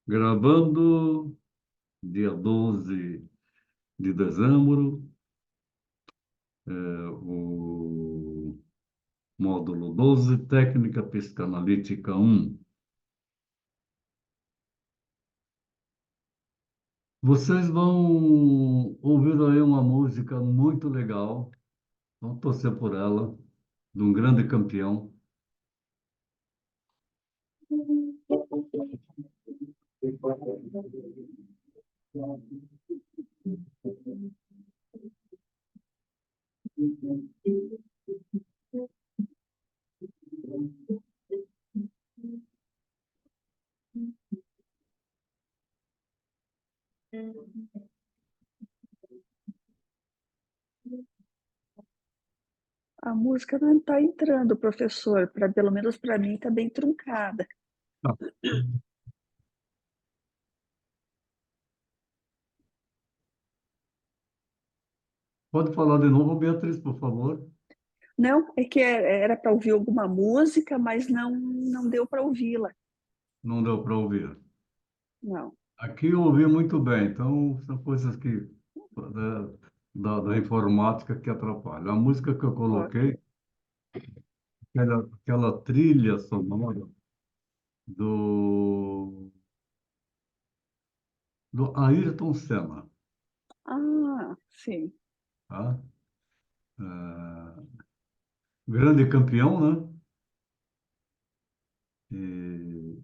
Gravando dia 12 de dezembro, o módulo 12, Técnica Psicanalítica 1. Vocês vão ouvir aí uma música muito legal, vamos torcer por ela, de um grande campeão. A música não está entrando, professor. Pelo menos para mim está bem truncada. Ah, pode falar de novo, Beatriz, por favor? Não, é que era para ouvir alguma música, mas não deu para ouvi-la. Não deu para ouvir. Não, Aqui eu ouvi muito bem, então são coisas que da informática que atrapalham. A música que eu ótimo. coloquei, aquela trilha sonora do Ayrton Senna, Ah, sim. tá? É, grande campeão, né?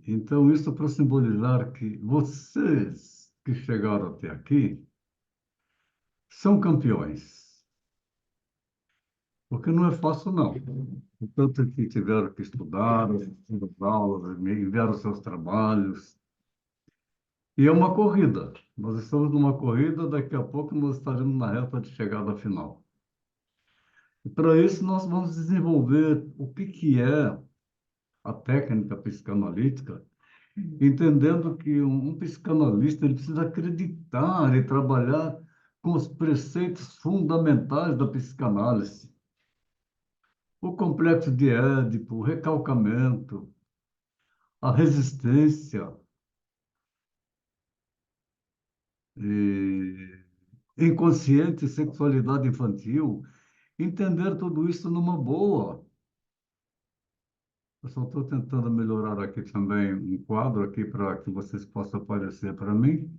Então, isso para simbolizar que vocês que chegaram até aqui são campeões, porque não é fácil, não. Tanto que tiveram que estudar, assistindo as aulas, enviaram seus trabalhos. E é uma corrida. Nós estamos numa corrida, daqui a pouco nós estaremos na reta de chegada final. E para isso, nós vamos desenvolver o que é a técnica psicanalítica, entendendo que um psicanalista ele precisa acreditar e trabalhar com os preceitos fundamentais da psicanálise. O complexo de Édipo, o recalcamento, a resistência, e inconsciente sexualidade infantil, entender tudo isso numa boa. Eu só estou tentando melhorar aqui também um quadro aqui para que vocês possam aparecer para mim.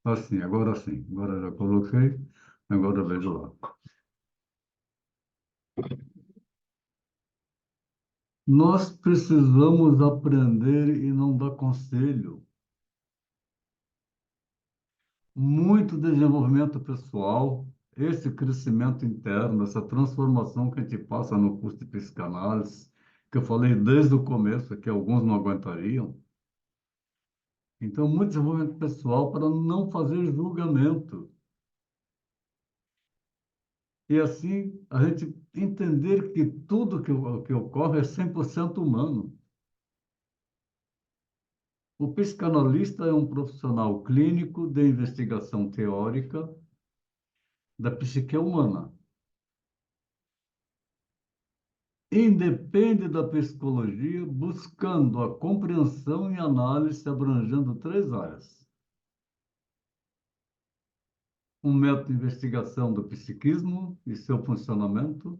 Assim, agora sim. Agora já coloquei. Agora vejo lá. Nós precisamos aprender e não dar conselho. Muito desenvolvimento pessoal, esse crescimento interno, essa transformação que a gente passa no curso de psicanálise, que eu falei desde o começo, que alguns não aguentariam. Então, muito desenvolvimento pessoal para não fazer julgamento. E assim, a gente entender que tudo que ocorre é 100% humano. O psicanalista é um profissional clínico de investigação teórica da psique humana. Independe da psicologia, buscando a compreensão e análise abrangendo três áreas: um método de investigação do psiquismo e seu funcionamento,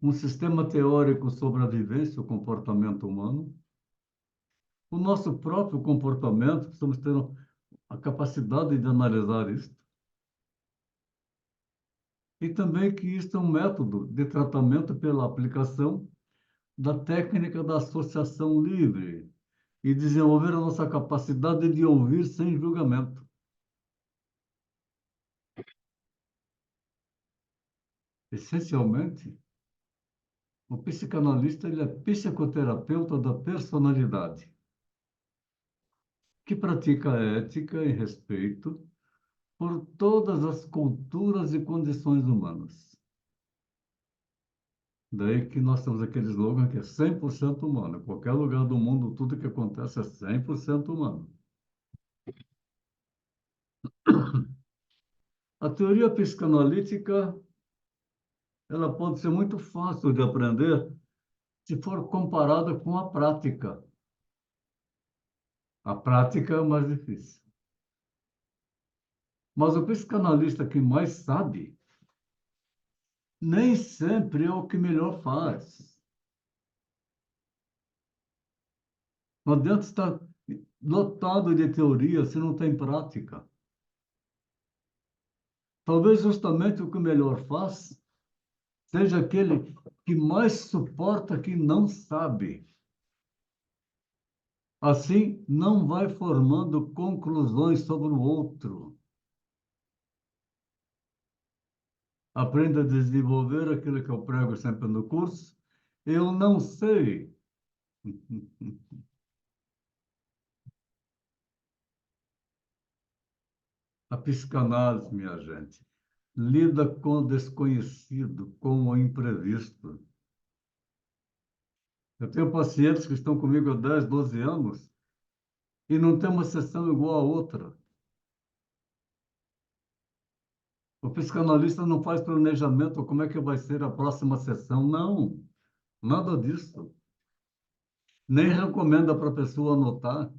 um sistema teórico sobre a vivência e o comportamento humano, o nosso próprio comportamento, precisamos ter a capacidade de analisar isso, e também que isto é um método de tratamento pela aplicação da técnica da associação livre e desenvolver a nossa capacidade de ouvir sem julgamento. Essencialmente, o psicanalista ele é psicoterapeuta da personalidade, que pratica a ética e respeito por todas as culturas e condições humanas. Daí que nós temos aquele slogan que é 100% humano. Em qualquer lugar do mundo, tudo que acontece é 100% humano. A teoria psicanalítica, ela pode ser muito fácil de aprender se for comparada com a prática. A prática é o mais difícil. Mas o psicanalista que mais sabe, nem sempre é o que melhor faz. Não adianta estar lotado de teoria se não tem prática. Talvez justamente o que melhor faz seja aquele que mais suporta que não sabe. Assim, não vai formando conclusões sobre o outro. Aprenda a desenvolver aquilo que eu prego sempre no curso. Eu não sei. A psicanálise, minha gente, lida com o desconhecido, com o imprevisto. Eu tenho pacientes que estão comigo há 10, 12 anos e não tem uma sessão igual a outra. O psicanalista não faz planejamento, como é que vai ser a próxima sessão. Não, nada disso. Nem recomenda para a pessoa anotar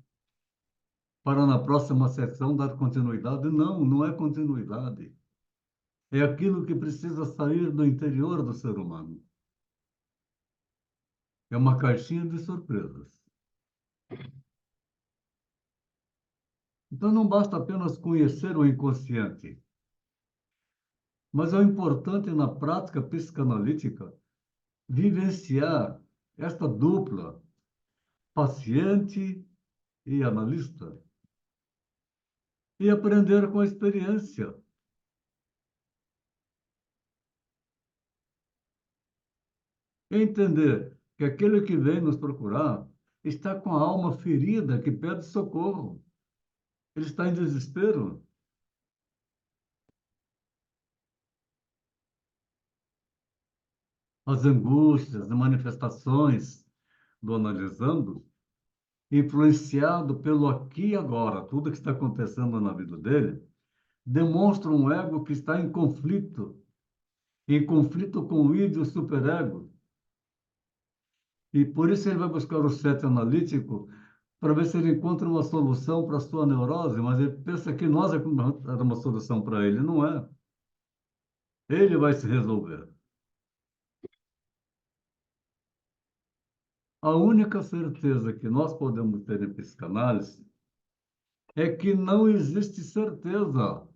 para na próxima sessão dar continuidade. Não, não é continuidade. É aquilo que precisa sair do interior do ser humano. É uma caixinha de surpresas. Então não basta apenas conhecer o inconsciente, mas é importante na prática psicanalítica vivenciar esta dupla, paciente e analista, e aprender com a experiência. Entender que aquele que vem nos procurar está com a alma ferida, que pede socorro. Ele está em desespero. As angústias, as manifestações do analisando, influenciado pelo aqui e agora, tudo que está acontecendo na vida dele, demonstra um ego que está em conflito com o id e o superego. E por isso ele vai buscar o sete analítico para ver se ele encontra uma solução para a sua neurose, mas ele pensa que nós é que vamos dar uma solução para ele. Não é. Ele vai se resolver. A única certeza que nós podemos ter em psicanálise é que não existe certeza.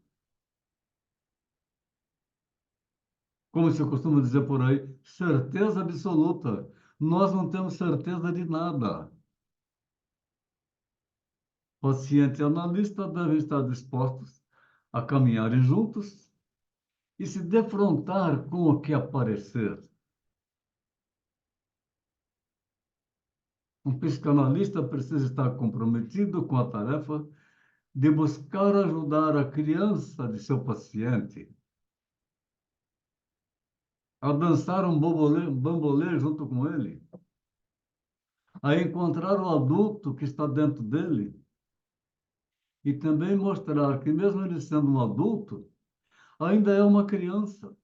Como se costuma dizer por aí, certeza absoluta. Nós não temos certeza de nada. Paciente e analista devem estar dispostos a caminharem juntos e se defrontar com o que aparecer. Um psicanalista precisa estar comprometido com a tarefa de buscar ajudar a criança de seu paciente a dançar um bambolê junto com ele, a encontrar o adulto que está dentro dele e também mostrar que, mesmo ele sendo um adulto, ainda é uma criança.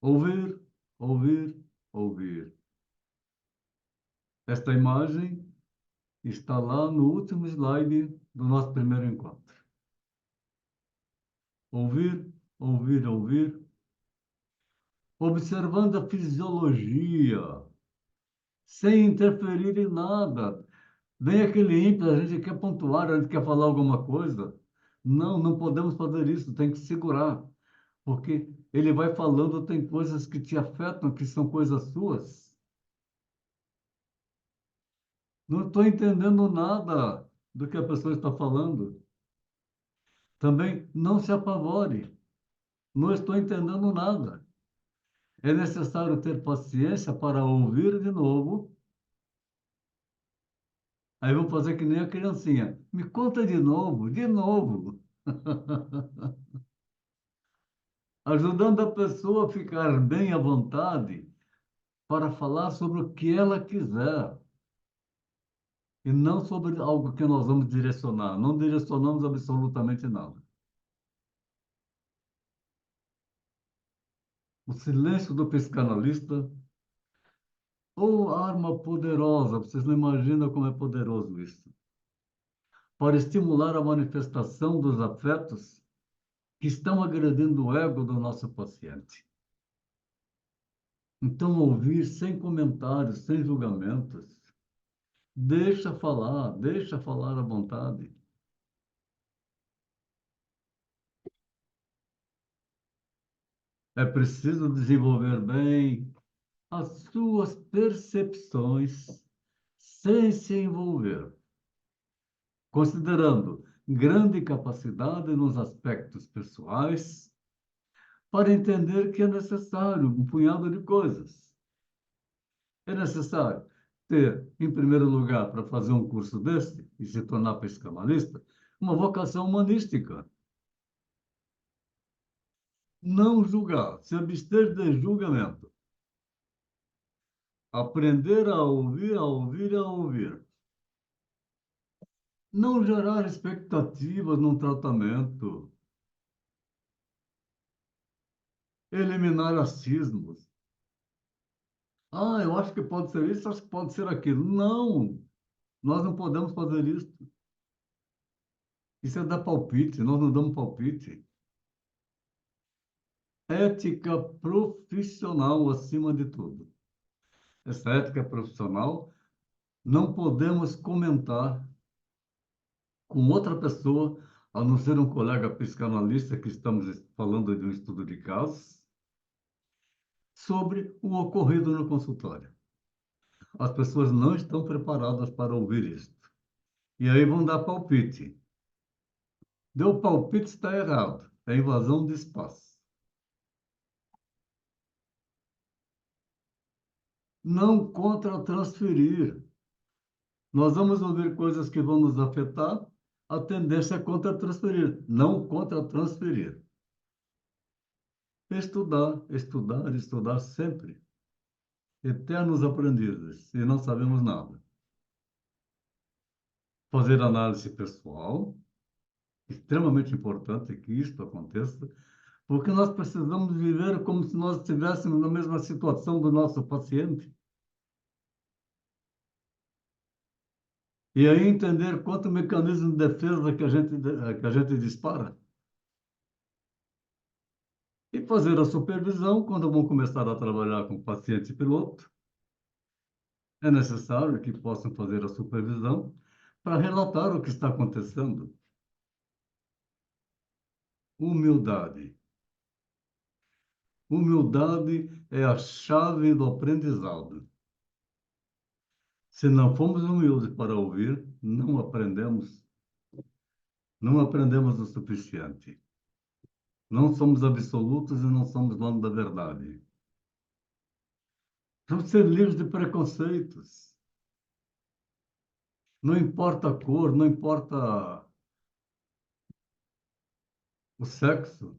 Ouvir, ouvir, ouvir. Esta imagem está lá no último slide do nosso primeiro encontro. Ouvir, ouvir, ouvir, observando a fisiologia, sem interferir em nada. Vem aquele ímpeto, a gente quer pontuar, a gente quer falar alguma coisa. Não, não podemos fazer isso, tem que segurar, porque ele vai falando, tem coisas que te afetam, que são coisas suas. Não estou entendendo nada do que a pessoa está falando. Também não se apavore. Não estou entendendo nada. É necessário ter paciência para ouvir de novo. Aí vamos fazer que nem a criancinha. Me conta de novo, de novo. Ajudando a pessoa a ficar bem à vontade para falar sobre o que ela quiser e não sobre algo que nós vamos direcionar. Não direcionamos absolutamente nada. O silêncio do psicanalista ou arma poderosa, vocês não imaginam como é poderoso isso, para estimular a manifestação dos afetos que estão agredindo o ego do nosso paciente. Então, ouvir sem comentários, sem julgamentos, deixa falar à vontade. É preciso desenvolver bem as suas percepções sem se envolver, considerando grande capacidade nos aspectos pessoais para entender que é necessário um punhado de coisas. É necessário ter, em primeiro lugar, para fazer um curso desse e se tornar psicanalista, uma vocação humanística. Não julgar, se abster de julgamento. Aprender a ouvir, a ouvir, a ouvir. Não gerar expectativas no tratamento. Eliminar racismos. Ah, eu acho que pode ser isso, acho que pode ser aquilo. Não, nós não podemos fazer isso. Isso é dar palpite, nós não damos palpite. Ética profissional acima de tudo. Essa ética profissional não podemos comentar com outra pessoa, a não ser um colega psicanalista que estamos falando de um estudo de casos, sobre o ocorrido no consultório. As pessoas não estão preparadas para ouvir isto. E aí vão dar palpite. Deu palpite está errado. É invasão de espaço. Não contra transferir. Nós vamos ouvir coisas que vão nos afetar. A tendência é contra transferir, não contra transferir. Estudar, estudar, estudar sempre. Eternos aprendizes, e não sabemos nada. Fazer análise pessoal, extremamente importante que isto aconteça, porque nós precisamos viver como se nós estivéssemos na mesma situação do nosso paciente. E aí entender quanto mecanismo de defesa que a gente dispara. E fazer a supervisão, quando vão começar a trabalhar com paciente piloto, é necessário que possam fazer a supervisão para relatar o que está acontecendo. Humildade. Humildade é a chave do aprendizado. Se não formos humildes para ouvir, não aprendemos o suficiente. Não somos absolutos e não somos donos da verdade. Vamos ser livres de preconceitos. Não importa a cor, não importa o sexo,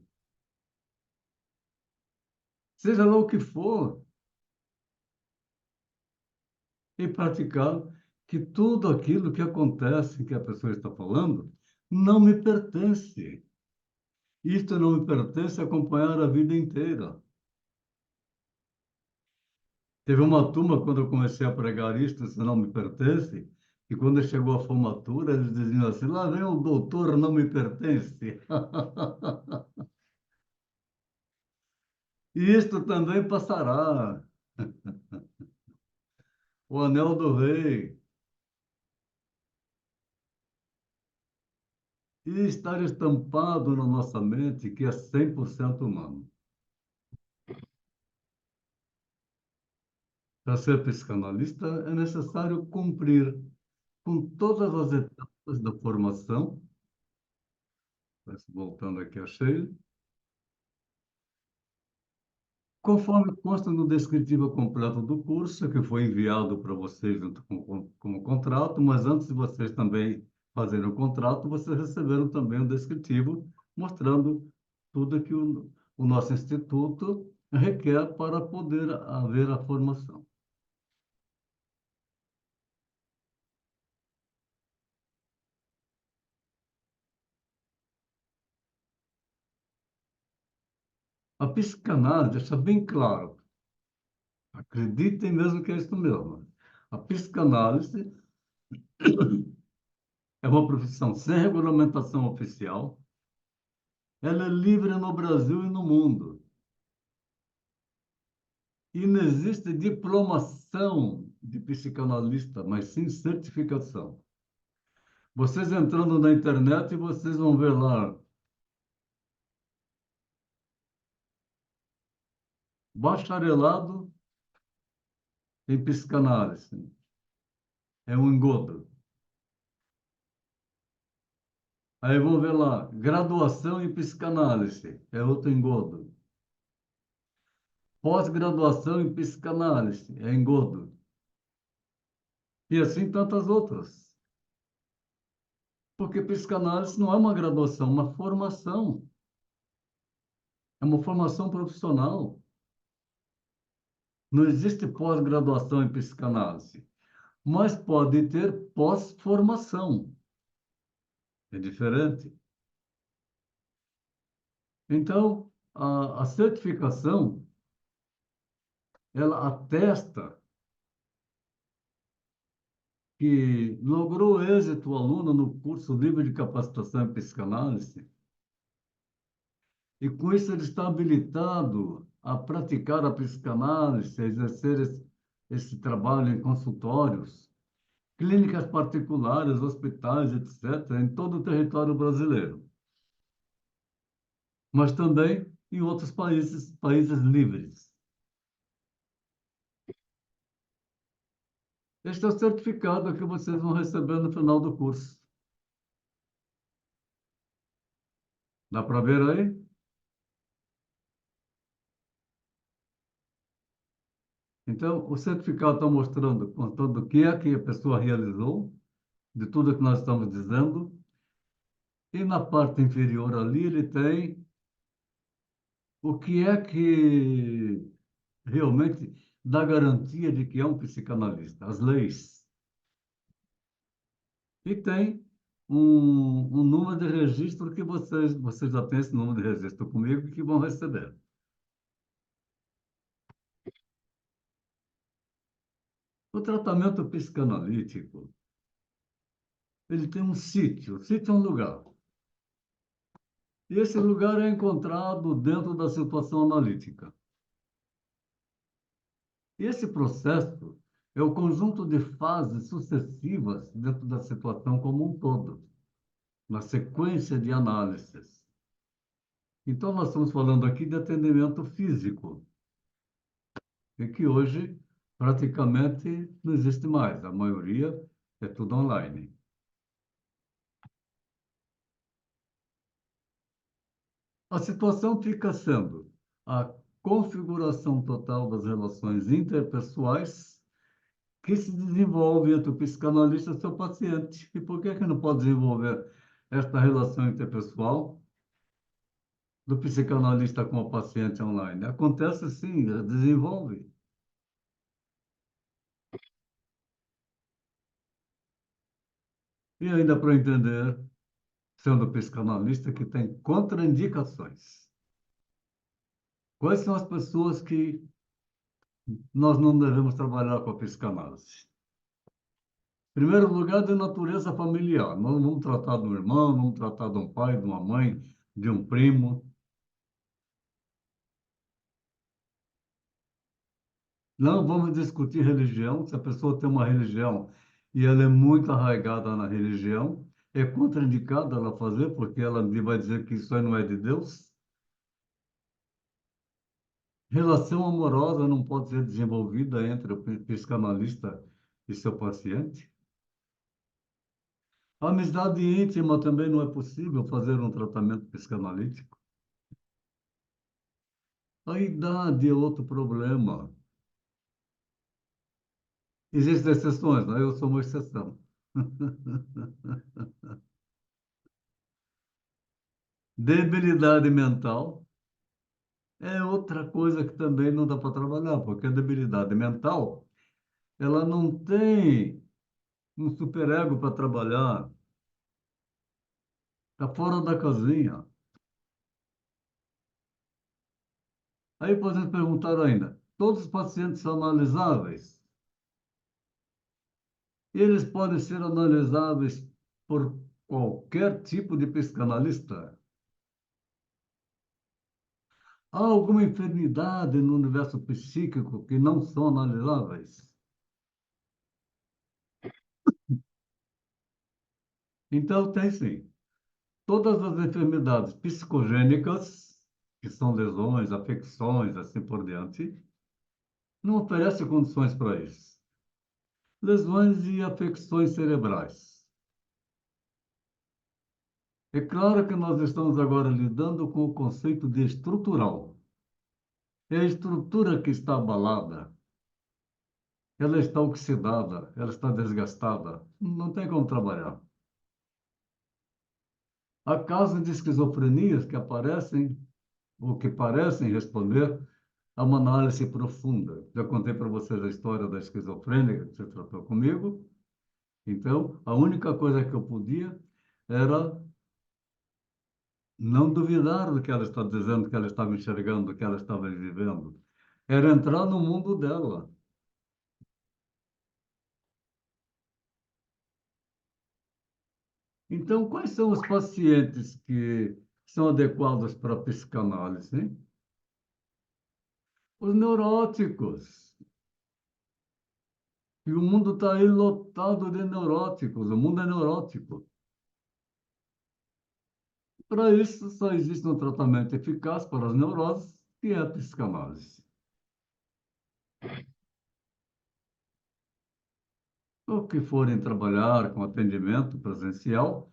seja lá o que for, e praticar que tudo aquilo que acontece, que a pessoa está falando, não me pertence. Isto não me pertence acompanhar a vida inteira. Teve uma turma, quando eu comecei a pregar isto, isso não me pertence, e quando chegou a formatura, eles diziam assim, lá vem o doutor, não me pertence. E isto também passará. O anel do rei. E estar estampado na nossa mente que é 100% humano. Para ser psicanalista, é necessário cumprir com todas as etapas da formação, voltando aqui a cheio, conforme consta no descritivo completo do curso, que foi enviado para vocês junto com o contrato, mas antes de vocês também fazerem o contrato, vocês receberam também um descritivo mostrando tudo que o nosso instituto requer para poder haver a formação. A psicanálise deixa bem claro, Acreditem mesmo que é isso mesmo. A psicanálise é uma profissão sem regulamentação oficial. Ela é livre no Brasil e no mundo. E não existe diplomação de psicanalista, mas sim certificação. Vocês entrando na internet, vocês vão ver lá bacharelado em psicanálise. É um engodo. Aí vão ver lá, graduação em psicanálise. É outro engodo. Pós-graduação em psicanálise. É engodo. E assim tantas outras. Porque psicanálise não é uma graduação, é uma formação. É uma formação profissional. Não existe pós-graduação em psicanálise, mas pode ter pós-formação. É diferente. Então, a certificação, ela atesta que logrou êxito o aluno no curso livre de capacitação em psicanálise, e com isso ele está habilitado a praticar a psicanálise, a exercer esse trabalho em consultórios, clínicas particulares, hospitais, etc., em todo o território brasileiro, mas também em outros países, países livres. Este é o certificado que vocês vão receber no final do curso. Dá para ver aí? Então, o certificado está mostrando, contando o que é que a pessoa realizou, de tudo que nós estamos dizendo, e na parte inferior ali ele tem o que é que realmente dá garantia de que é um psicanalista, as leis. E tem um número de registro que vocês já têm esse número de registro comigo e que vão receber. O tratamento psicanalítico, ele tem um sítio. O sítio é um lugar. E esse lugar é encontrado dentro da situação analítica. E esse processo é o conjunto de fases sucessivas dentro da situação como um todo, na sequência de análises. Então, nós estamos falando aqui de atendimento físico, e que hoje praticamente não existe mais. A maioria é tudo online. A situação fica sendo a configuração total das relações interpessoais que se desenvolve entre o psicanalista e seu paciente. E por que não pode desenvolver esta relação interpessoal do psicanalista com o paciente online? Acontece sim, desenvolve. E ainda para entender, sendo psicanalista, que tem contraindicações. Quais são as pessoas que nós não devemos trabalhar com a psicanálise? Em primeiro lugar, de natureza familiar. Nós não vamos tratar de um irmão, não vamos tratar de um pai, de uma mãe, de um primo. Não vamos discutir religião. Se a pessoa tem uma religião e ela é muito arraigada na religião, é contraindicado ela fazer, porque ela vai dizer que isso aí não é de Deus. Relação amorosa não pode ser desenvolvida entre o psicanalista e seu paciente. A amizade íntima também não é possível fazer um tratamento psicanalítico. A idade é outro problema. Existem exceções, né? Eu sou uma exceção. Debilidade mental é outra coisa que também não dá para trabalhar, porque a debilidade mental, ela não tem um superego para trabalhar, está fora da casinha. Aí podem perguntar ainda, todos os pacientes são analisáveis. Eles podem ser analisáveis por qualquer tipo de psicanalista. Há alguma enfermidade no universo psíquico que não são analisáveis? Então, tem sim. Todas as enfermidades psicogênicas, que são lesões, afecções, assim por diante, não oferecem condições para isso. Lesões e afecções cerebrais. É claro que nós estamos agora lidando com o conceito de estrutural. É a estrutura que está abalada, ela está oxidada, ela está desgastada, não tem como trabalhar. Há casos de esquizofrenias que aparecem ou que parecem responder a uma análise profunda. Já contei para vocês a história da esquizofrênica que você tratou comigo. Então, a única coisa que eu podia era não duvidar do que ela está dizendo, do que ela estava enxergando, do que ela estava vivendo. Era entrar no mundo dela. Então, quais são os pacientes que são adequados para a psicanálise, hein? Os neuróticos. E o mundo está aí lotado de neuróticos. O mundo é neurótico. Para isso, só existe um tratamento eficaz para as neuroses, que é a psicanálise. Ou que forem trabalhar com atendimento presencial,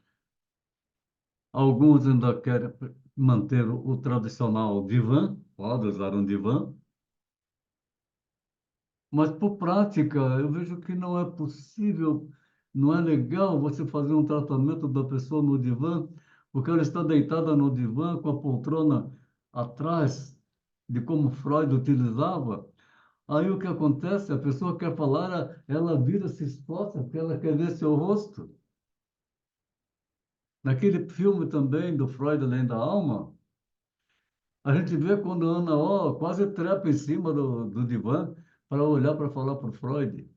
alguns ainda querem manter o tradicional divã, pode usar um divã, mas por prática, eu vejo que não é possível, não é legal você fazer um tratamento da pessoa no divã, porque ela está deitada no divã com a poltrona atrás de como Freud utilizava. Aí o que acontece? A pessoa quer falar, ela vira, se esforça, porque ela quer ver seu rosto. Naquele filme também do Freud, Além da Alma, a gente vê quando a Ana ó, quase trepa em cima do divã para olhar para falar para o Freud.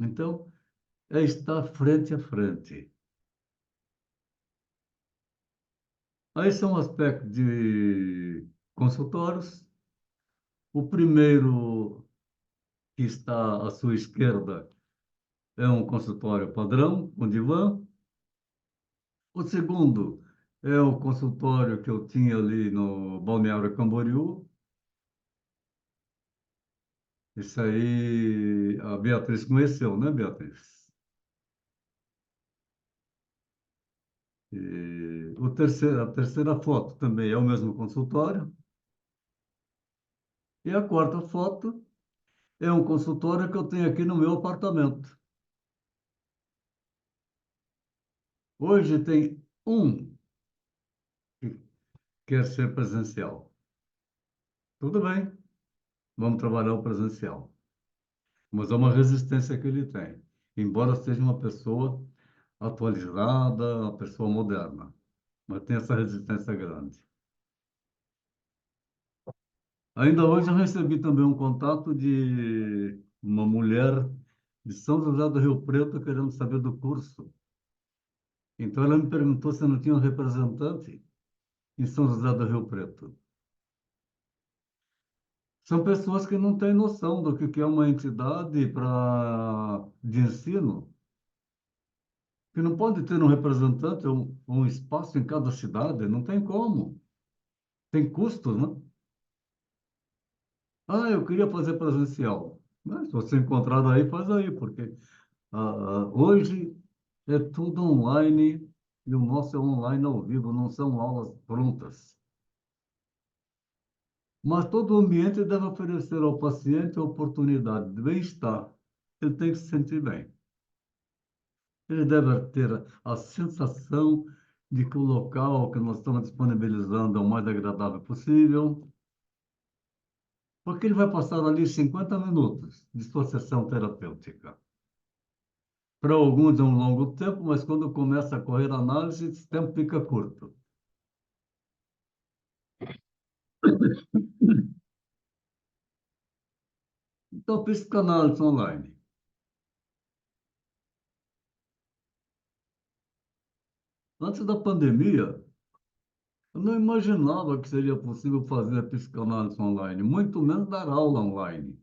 Então, é estar frente a frente. Aí são aspectos de consultórios. O primeiro, que está à sua esquerda, é um consultório padrão, com divã. O segundo é o consultório que eu tinha ali no Balneário Camboriú. Isso aí a Beatriz conheceu, né, Beatriz? A terceira foto também é o mesmo consultório. E a quarta foto é um consultório que eu tenho aqui no meu apartamento. Hoje tem um que quer ser presencial. Tudo bem, vamos trabalhar o presencial. Mas é uma resistência que ele tem, embora seja uma pessoa atualizada, uma pessoa moderna, mas tem essa resistência grande. Ainda hoje eu recebi também um contato de uma mulher de São José do Rio Preto querendo saber do curso. Então ela me perguntou se não tinha um representante em São José do Rio Preto. São pessoas que não têm noção do que é uma entidade de ensino, que não pode ter um representante ou um espaço em cada cidade, não tem como. Tem custos, né? Ah, eu queria fazer presencial. Mas se você encontrar aí, faz aí, porque hoje é tudo online e o nosso é online ao vivo, não são aulas prontas. Mas todo ambiente deve oferecer ao paciente a oportunidade de bem-estar. Ele tem que se sentir bem. Ele deve ter a sensação de que o local que nós estamos disponibilizando é o mais agradável possível, porque ele vai passar ali 50 minutos de sua sessão terapêutica. Para alguns é um longo tempo, mas quando começa a correr a análise, esse tempo fica curto. Então, psicanálise online. Antes da pandemia, eu não imaginava que seria possível fazer a psicanálise online, muito menos dar aula online.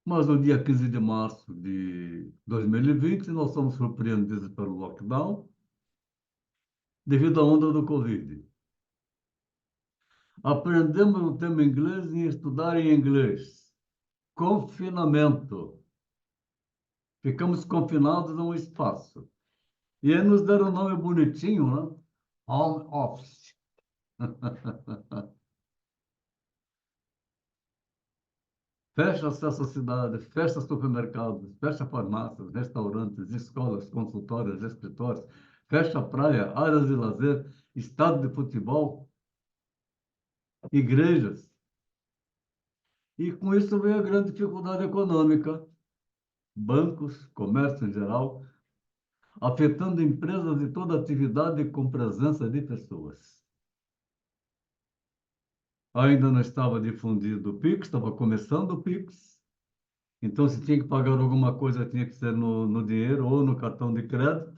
Mas no dia 15 de março de 2020, nós somos surpreendidos pelo lockdown devido à onda do Covid. Aprendemos o tema inglês e estudar em inglês. Confinamento. Ficamos confinados a um espaço. E aí nos deram um nome bonitinho, né? Home Office. Fecha acesso à cidade, fecha supermercados, fecha farmácias, restaurantes, escolas, consultórios, escritórios, fecha praia, áreas de lazer, estádio de futebol, igrejas. E com isso vem a grande dificuldade econômica, bancos, comércio em geral, afetando empresas de toda atividade com presença de pessoas. Ainda não estava difundido o Pix, estava começando o Pix. Então, se tinha que pagar alguma coisa, tinha que ser no dinheiro ou no cartão de crédito.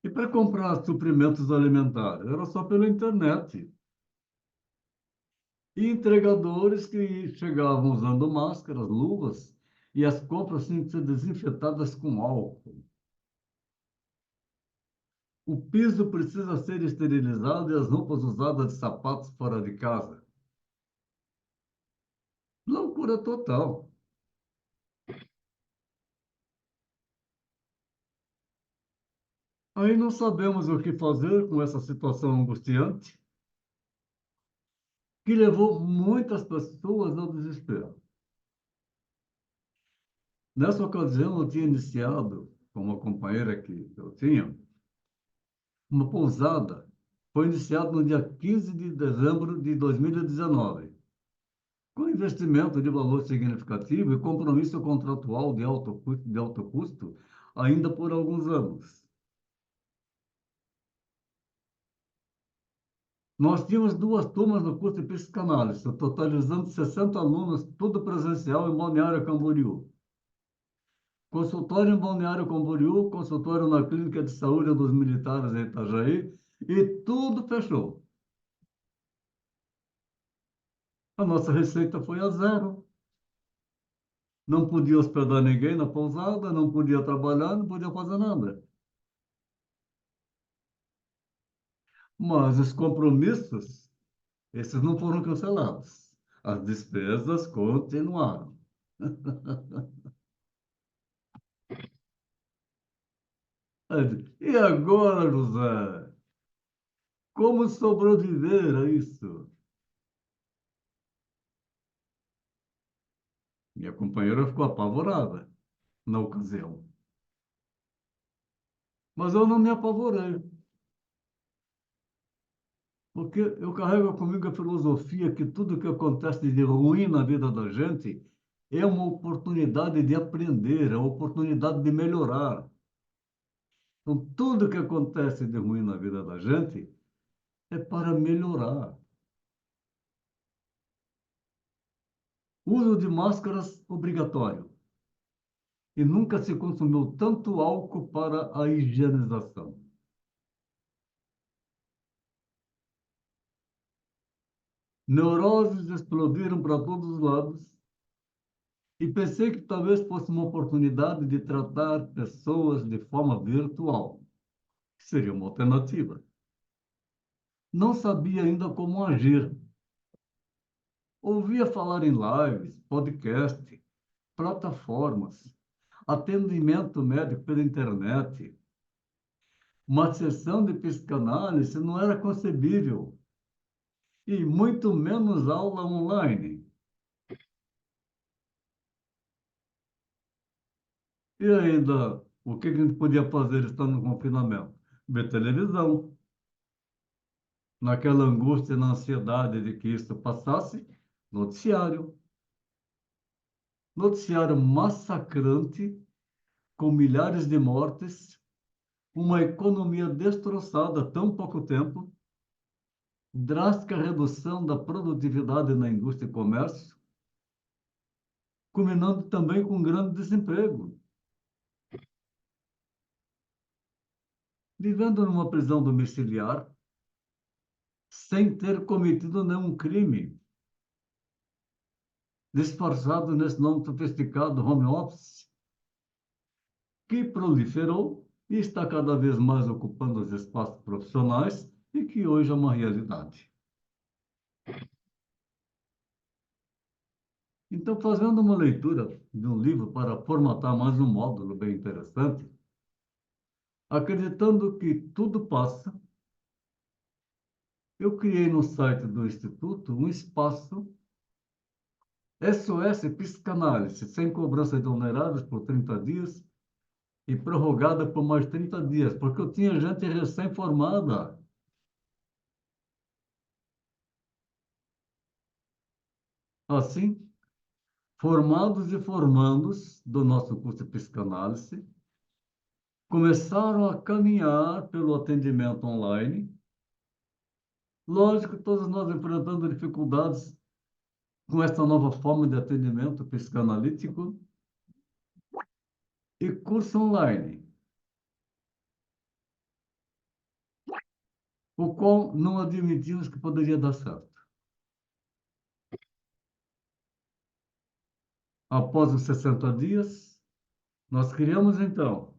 E para comprar suprimentos alimentares, era só pela internet. E entregadores que chegavam usando máscaras, luvas, e as compras tinham que ser desinfetadas com álcool. O piso precisa ser esterilizado e as roupas usadas de sapatos fora de casa. Loucura total. Aí não sabemos o que fazer com essa situação angustiante, que levou muitas pessoas ao desespero. Nessa ocasião, eu tinha iniciado, com uma companheira que eu tinha, uma pousada. Foi iniciado no dia 15 de dezembro de 2019, com investimento de valor significativo e compromisso contratual de alto custo ainda por alguns anos. Nós tínhamos duas turmas no curso de psicanálise, totalizando 60 alunos, tudo presencial em Balneário Camboriú. Consultório em Balneário Camboriú, consultório na Clínica de Saúde dos Militares em Itajaí, e tudo fechou. A nossa receita foi a zero. Não podia hospedar ninguém na pousada, não podia trabalhar, não podia fazer nada. Mas os compromissos, esses não foram cancelados. As despesas continuaram. E agora, José? Como sobreviver a isso? Minha companheira ficou apavorada na ocasião. Mas eu não me apavorei, porque eu carrego comigo a filosofia que tudo que acontece de ruim na vida da gente é uma oportunidade de aprender, é uma oportunidade de melhorar. Então, tudo que acontece de ruim na vida da gente é para melhorar. Uso de máscaras obrigatório. E nunca se consumiu tanto álcool para a higienização. Neuroses explodiram para todos os lados e pensei que talvez fosse uma oportunidade de tratar pessoas de forma virtual, que seria uma alternativa. Não sabia ainda como agir. Ouvia falar em lives, podcast, plataformas, atendimento médico pela internet. Uma sessão de psicanálise não era concebível, e muito menos aula online. E ainda, o que a gente podia fazer estando no confinamento? Ver televisão. Naquela angústia e na ansiedade de que isso passasse, noticiário. Noticiário massacrante, com milhares de mortes, uma economia destroçada há tão pouco tempo, drástica redução da produtividade na indústria e comércio, culminando também com grande desemprego. Vivendo numa prisão domiciliar, sem ter cometido nenhum crime, disfarçado nesse nome sofisticado home office, que proliferou e está cada vez mais ocupando os espaços profissionais e que hoje é uma realidade. Então, fazendo uma leitura de um livro para formatar mais um módulo bem interessante, acreditando que tudo passa, eu criei no site do Instituto um espaço SOS Psicanálise, sem cobrança de honorários por 30 dias e prorrogada por mais 30 dias, porque eu tinha gente recém-formada. Assim, formados e formandos do nosso curso de psicanálise, começaram a caminhar pelo atendimento online. Lógico, todos nós enfrentando dificuldades com essa nova forma de atendimento psicanalítico e curso online, o qual não admitimos que poderia dar certo. Após os 60 dias, nós criamos, então,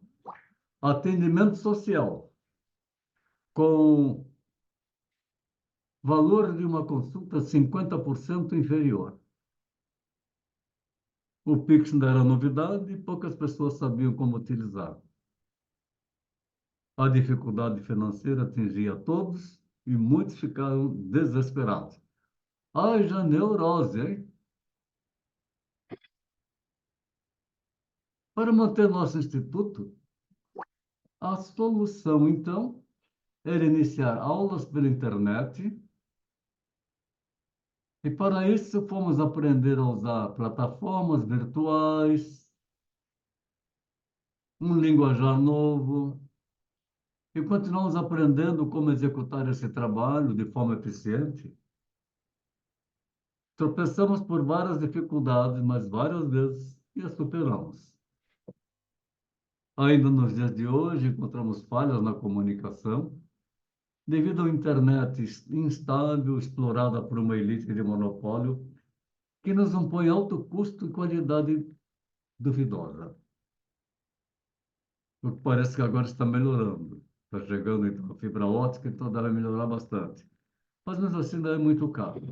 atendimento social com valor de uma consulta 50% inferior. O Pix ainda era novidade e poucas pessoas sabiam como utilizar. A dificuldade financeira atingia todos e muitos ficaram desesperados. Haja neurose, hein? Para manter nosso instituto, a solução, então, era iniciar aulas pela internet e, para isso, fomos aprender a usar plataformas virtuais, um linguajar novo, e continuamos aprendendo como executar esse trabalho de forma eficiente. Tropeçamos por várias dificuldades, mas várias vezes e as superamos. Ainda nos dias de hoje, encontramos falhas na comunicação, devido à internet instável, explorada por uma elite de monopólio, que nos impõe alto custo e qualidade duvidosa. O que parece que agora está melhorando. Está chegando então a fibra ótica, então deve melhorar bastante. Mas mesmo assim ainda é muito caro.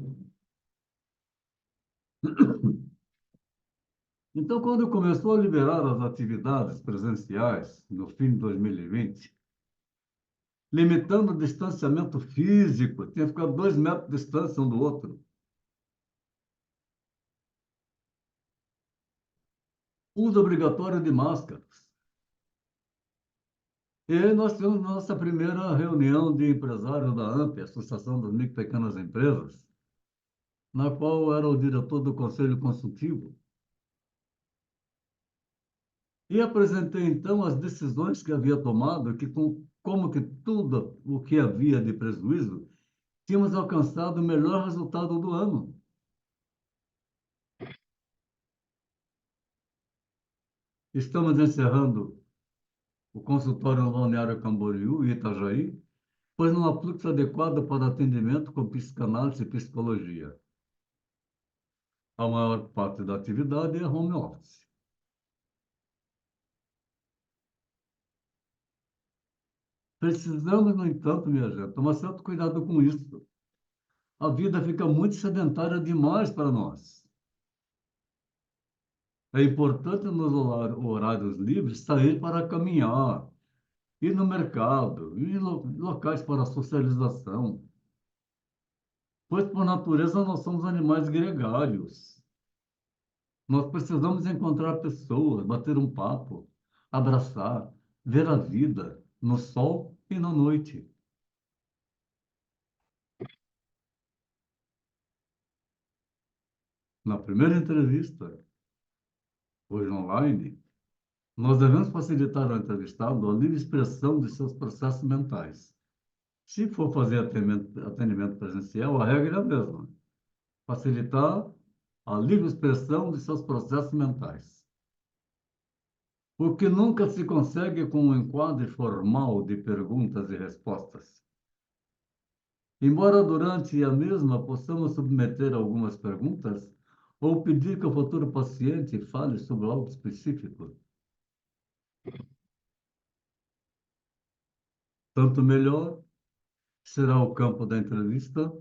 Então, quando começou a liberar as atividades presenciais, no fim de 2020, limitando o distanciamento físico, tinha que ficar 2 metros de distância um do outro, uso obrigatório de máscaras. E aí nós tivemos nossa primeira reunião de empresários da AMP, Associação das Micro e Pequenas Empresas, na qual eu era o diretor do Conselho Consultivo, e apresentei então as decisões que havia tomado, como que tudo o que havia de prejuízo, tínhamos alcançado o melhor resultado do ano. Estamos encerrando o consultório no Balneário Camboriú e Itajaí, pois não há fluxo adequado para atendimento com psicanálise e psicologia. A maior parte da atividade é home office. Precisamos, no entanto, minha gente, tomar certo cuidado com isso. A vida fica muito sedentária demais para nós. É importante nos horários livres sair para caminhar, ir no mercado, ir em locais para socialização, pois por natureza nós somos animais gregários. Nós precisamos encontrar pessoas, bater um papo, abraçar, ver a vida no sol e na noite. Na primeira entrevista, hoje online, Nós devemos facilitar ao entrevistado a livre expressão de seus processos mentais. Se for fazer atendimento presencial, a regra é a mesma. Facilitar a livre expressão de seus processos mentais. O que nunca se consegue com um enquadre formal de perguntas e respostas. Embora durante a mesma possamos submeter algumas perguntas ou pedir que o futuro paciente fale sobre algo específico, tanto melhor será o campo da entrevista,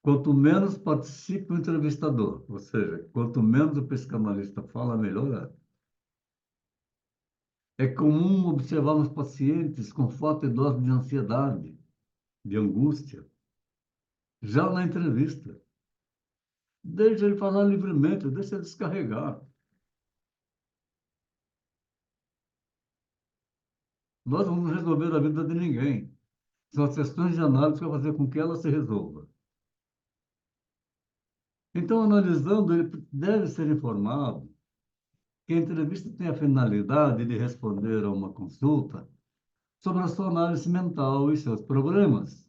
quanto menos participe o entrevistador, ou seja, quanto menos o psicanalista fala, melhor é. É comum observarmos pacientes com forte dose de ansiedade, de angústia, já na entrevista. Deixa ele falar livremente, deixa ele descarregar. Nós não vamos resolver a vida de ninguém. São as questões de análise para fazer com que ela se resolva. Então, analisando, ele deve ser informado que a entrevista tem a finalidade de responder a uma consulta sobre a sua análise mental e seus problemas,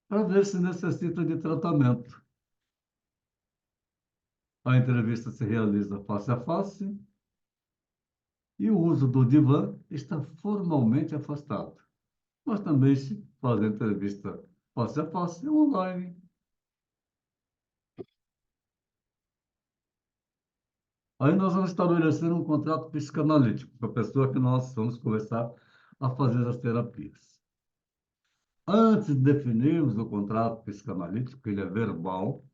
para ver se necessita de tratamento. A entrevista se realiza face a face e o uso do divã está formalmente afastado. Mas também se faz a entrevista face a face online. Aí nós vamos estabelecer um contrato psicanalítico com a pessoa que nós vamos começar a fazer as terapias. Antes de definirmos o contrato psicanalítico, que ele é verbal,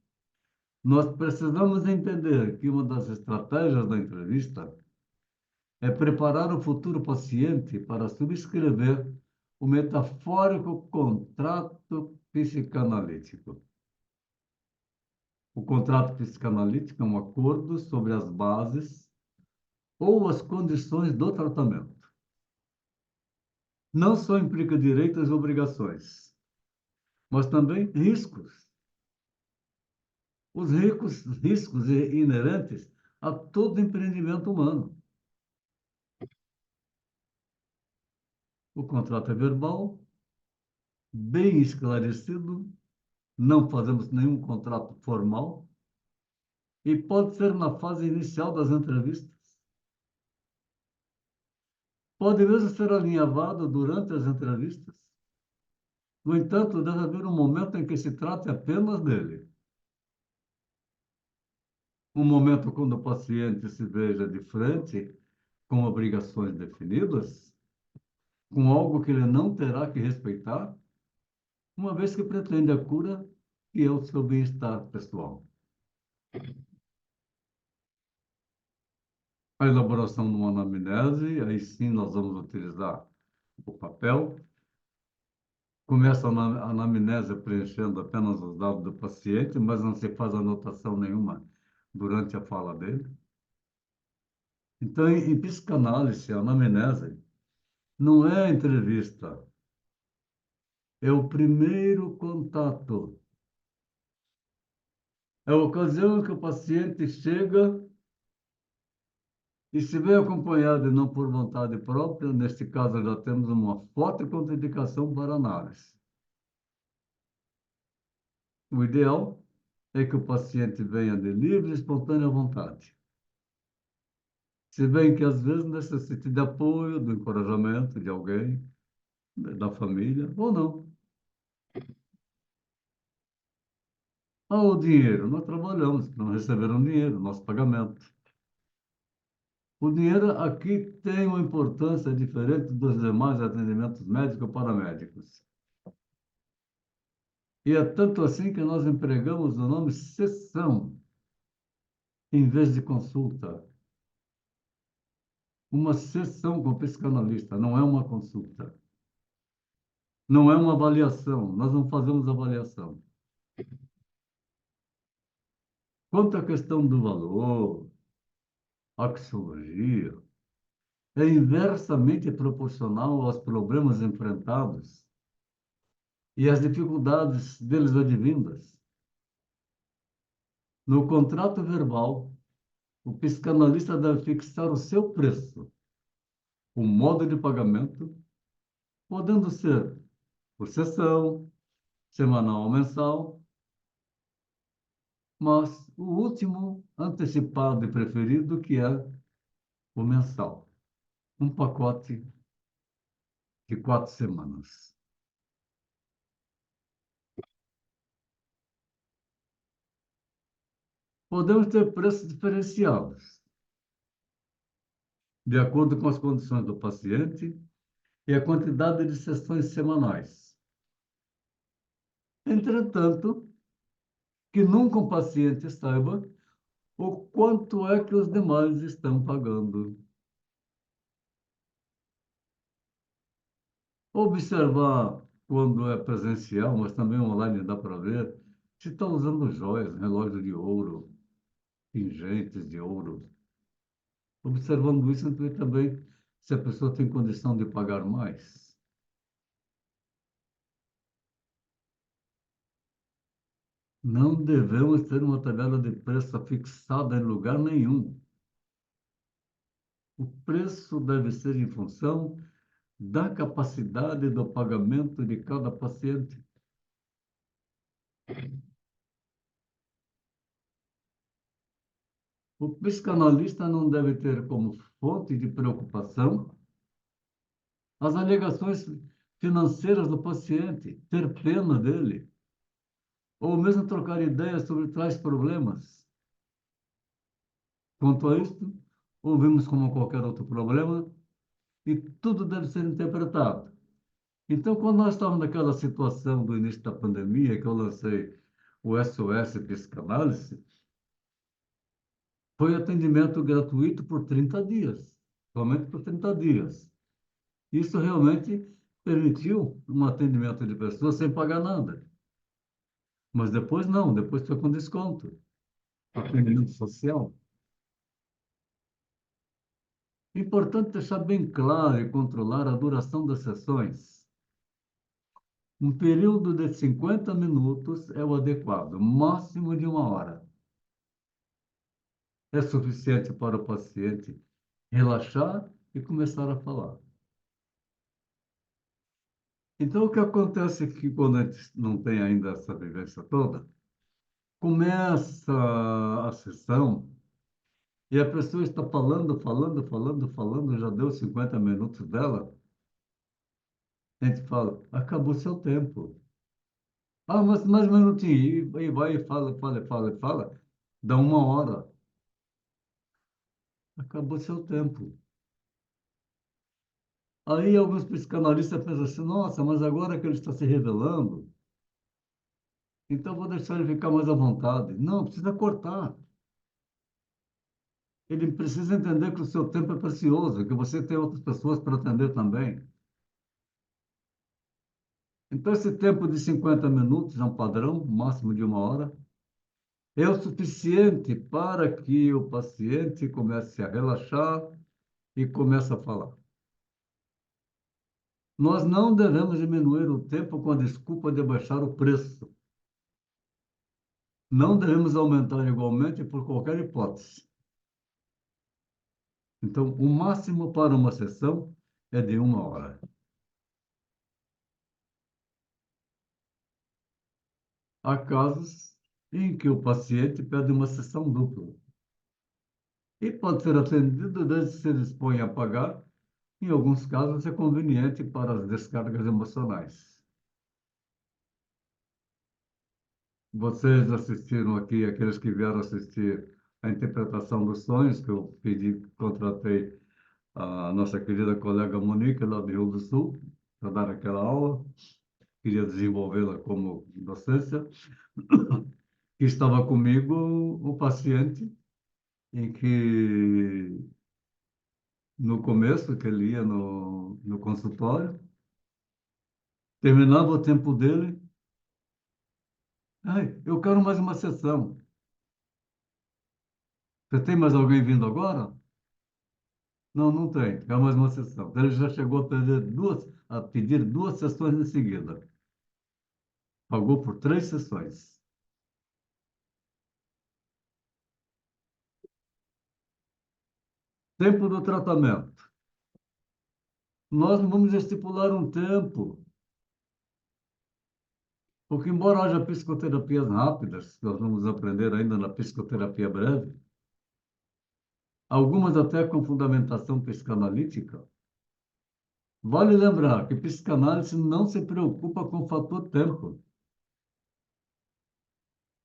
nós precisamos entender que uma das estratégias da entrevista é preparar o futuro paciente para subscrever o metafórico contrato psicanalítico. O contrato psicanalítico é um acordo sobre as bases ou as condições do tratamento. Não só implica direitos e obrigações, mas também riscos. Os riscos inerentes a todo empreendimento humano. O contrato é verbal, bem esclarecido, não fazemos nenhum contrato formal e pode ser na fase inicial das entrevistas. Pode mesmo ser alinhavado durante as entrevistas. No entanto, deve haver um momento em que se trate apenas dele. Um momento quando o paciente se veja de frente com obrigações definidas, com algo que ele não terá que respeitar, uma vez que pretende a cura e é o seu bem-estar pessoal. A elaboração de uma anamnese, aí sim nós vamos utilizar o papel. Começa a anamnese preenchendo apenas os dados do paciente, mas não se faz anotação nenhuma durante a fala dele. Então, em psicanálise, a anamnese não é a entrevista, é o primeiro contato. É a ocasião em que o paciente chega e se vê acompanhado e não por vontade própria, neste caso já temos uma forte contraindicação para análise. O ideal é que o paciente venha de livre e espontânea vontade. Se bem que às vezes necessite de apoio, do encorajamento de alguém, da família, ou não. Ah, o dinheiro, nós trabalhamos para receber um dinheiro, nosso pagamento. O dinheiro aqui tem uma importância diferente dos demais atendimentos médicos ou paramédicos. E é tanto assim que nós empregamos o nome sessão em vez de consulta. Uma sessão com psicanalista não é uma consulta. Não é uma avaliação. Nós não fazemos avaliação. Quanto à questão do valor, axiologia, é inversamente proporcional aos problemas enfrentados e às dificuldades deles advindas. No contrato verbal, O psicanalista deve fixar o seu preço, o modo de pagamento, podendo ser por sessão, semanal ou mensal, mas o último antecipado e preferido que é o mensal. Um pacote de 4 semanas. Podemos ter preços diferenciados, de acordo com as condições do paciente e a quantidade de sessões semanais. Entretanto, que nunca um paciente saiba o quanto é que os demais estão pagando. Observar quando é presencial, mas também online dá para ver, se está usando joias, relógio de ouro, pingentes de ouro. Observando isso, então, também se a pessoa tem condição de pagar mais. Não devemos ter uma tabela de preço fixada em lugar nenhum. O preço deve ser em função da capacidade do pagamento de cada paciente. O psicanalista não deve ter como fonte de preocupação as alegações financeiras do paciente, ter pena dele, ou mesmo trocar ideias sobre tais problemas. Quanto a isto, ouvimos como qualquer outro problema e tudo deve ser interpretado. Então, quando nós estávamos naquela situação do início da pandemia, que eu lancei o SOS Psicanálise, foi atendimento gratuito por 30 dias, somente por 30 dias. Isso realmente permitiu um atendimento de pessoas sem pagar nada. Mas depois não, depois foi com desconto. Atendimento social. Importante deixar bem claro e controlar a duração das sessões. Um período de 50 minutos é o adequado, máximo de 1 hora. É suficiente para o paciente relaxar e começar a falar. Então, o que acontece é que quando a gente não tem ainda essa vivência toda, começa a sessão e a pessoa está falando, falando, falando, falando, já deu 50 minutos dela, a gente fala, acabou seu tempo. Ah, mas mais um minutinho, e vai e fala, fala, fala, fala, dá 1 hora, acabou seu tempo. Aí alguns psicanalistas pensam assim, nossa, mas agora que ele está se revelando, então vou deixar ele ficar mais à vontade. Não, precisa cortar. Ele precisa entender que o seu tempo é precioso, que você tem outras pessoas para atender também. Então, esse tempo de 50 minutos é um padrão, máximo de 1 hora, é o suficiente para que o paciente comece a relaxar e comece a falar. Nós não devemos diminuir o tempo com a desculpa de baixar o preço. Não devemos aumentar igualmente por qualquer hipótese. Então, o máximo para uma sessão é de 1 hora. Há casos em que o paciente pede uma sessão dupla e pode ser atendido desde que se dispõe a pagar. Em alguns casos, é conveniente para as descargas emocionais. Vocês assistiram aqui, aqueles que vieram assistir a interpretação dos sonhos, que eu pedi, contratei a nossa querida colega Monique, lá do Rio do Sul, para dar aquela aula. Queria desenvolvê-la como docência. E estava comigo o paciente, em que, no começo, que ele ia no consultório, terminava o tempo dele, ai, eu quero mais uma sessão. Você tem mais alguém vindo agora? Não, não tem. Quero mais uma sessão. Então, ele já chegou a pedir 2 sessões em seguida. Pagou por 3 sessões. Tempo do tratamento. Nós não vamos estipular um tempo, porque embora haja psicoterapias rápidas, que nós vamos aprender ainda na psicoterapia breve, algumas até com fundamentação psicanalítica, vale lembrar que psicanálise não se preocupa com o fator tempo.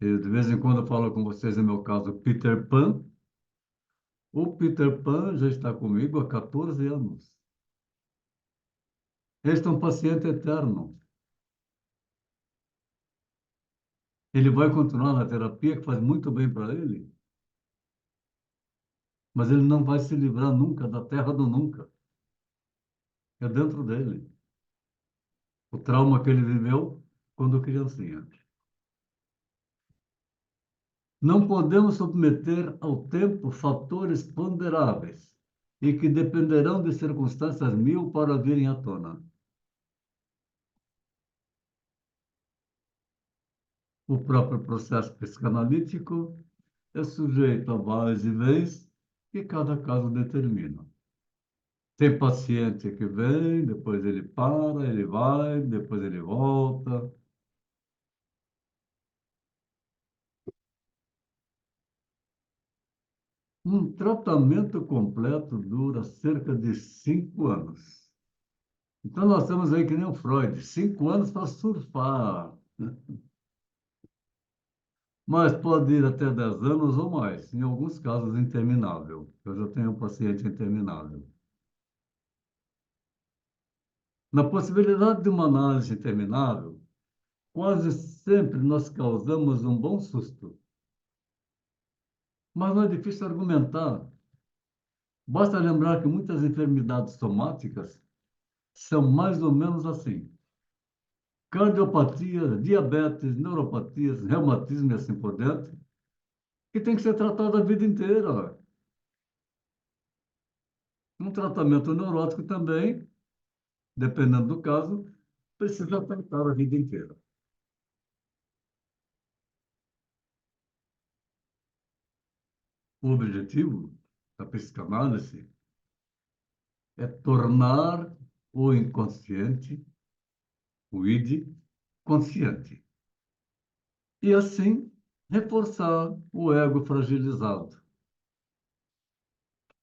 Eu, de vez em quando eu falo com vocês, no meu caso, Peter Pan. O Peter Pan já está comigo há 14 anos. Este é um paciente eterno. Ele vai continuar na terapia, que faz muito bem para ele, mas ele não vai se livrar nunca da terra do nunca. É dentro dele. O trauma que ele viveu quando criancinha. Não podemos submeter ao tempo fatores ponderáveis e que dependerão de circunstâncias mil para virem à tona. O próprio processo psicanalítico é sujeito a vais e vens que cada caso determina. Tem paciente que vem, depois ele para, ele vai, depois ele volta. Um tratamento completo dura cerca de 5 anos. Então, nós temos aí que nem o Freud, 5 anos para surfar. Mas pode ir até 10 anos ou mais, em alguns casos interminável. Eu já tenho um paciente interminável. Na possibilidade de uma análise interminável, quase sempre nós causamos um bom susto. Mas não é difícil argumentar. Basta lembrar que muitas enfermidades somáticas são mais ou menos assim. Cardiopatia, diabetes, neuropatias, reumatismo e assim por diante, que tem que ser tratado a vida inteira. Um tratamento neurótico também, dependendo do caso, precisa tratar a vida inteira. O objetivo da psicanálise é tornar o inconsciente, o id, consciente. E assim reforçar o ego fragilizado.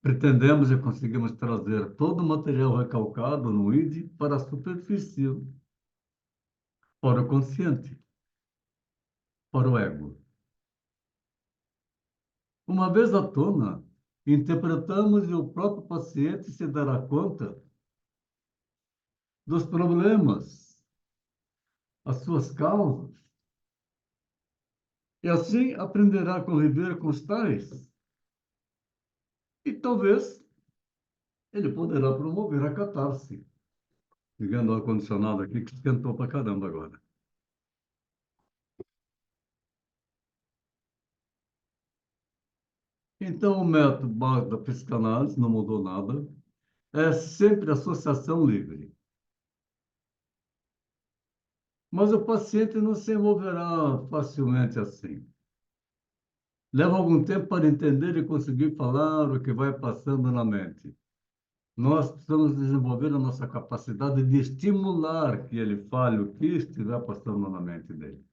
Pretendemos e conseguimos trazer todo o material recalcado no id para a superfície, para o consciente, para o ego. Uma vez à tona, interpretamos e o próprio paciente se dará conta dos problemas, as suas causas, e assim aprenderá a conviver com os tais. E talvez ele poderá promover a catarse. Ligando o ar-condicionado aqui, que esquentou pra caramba agora. Então, o método básico da psicanálise não mudou nada. É sempre associação livre. Mas o paciente não se envolverá facilmente assim. Leva algum tempo para entender e conseguir falar o que vai passando na mente. Nós precisamos desenvolver a nossa capacidade de estimular que ele fale o que estiver passando na mente dele.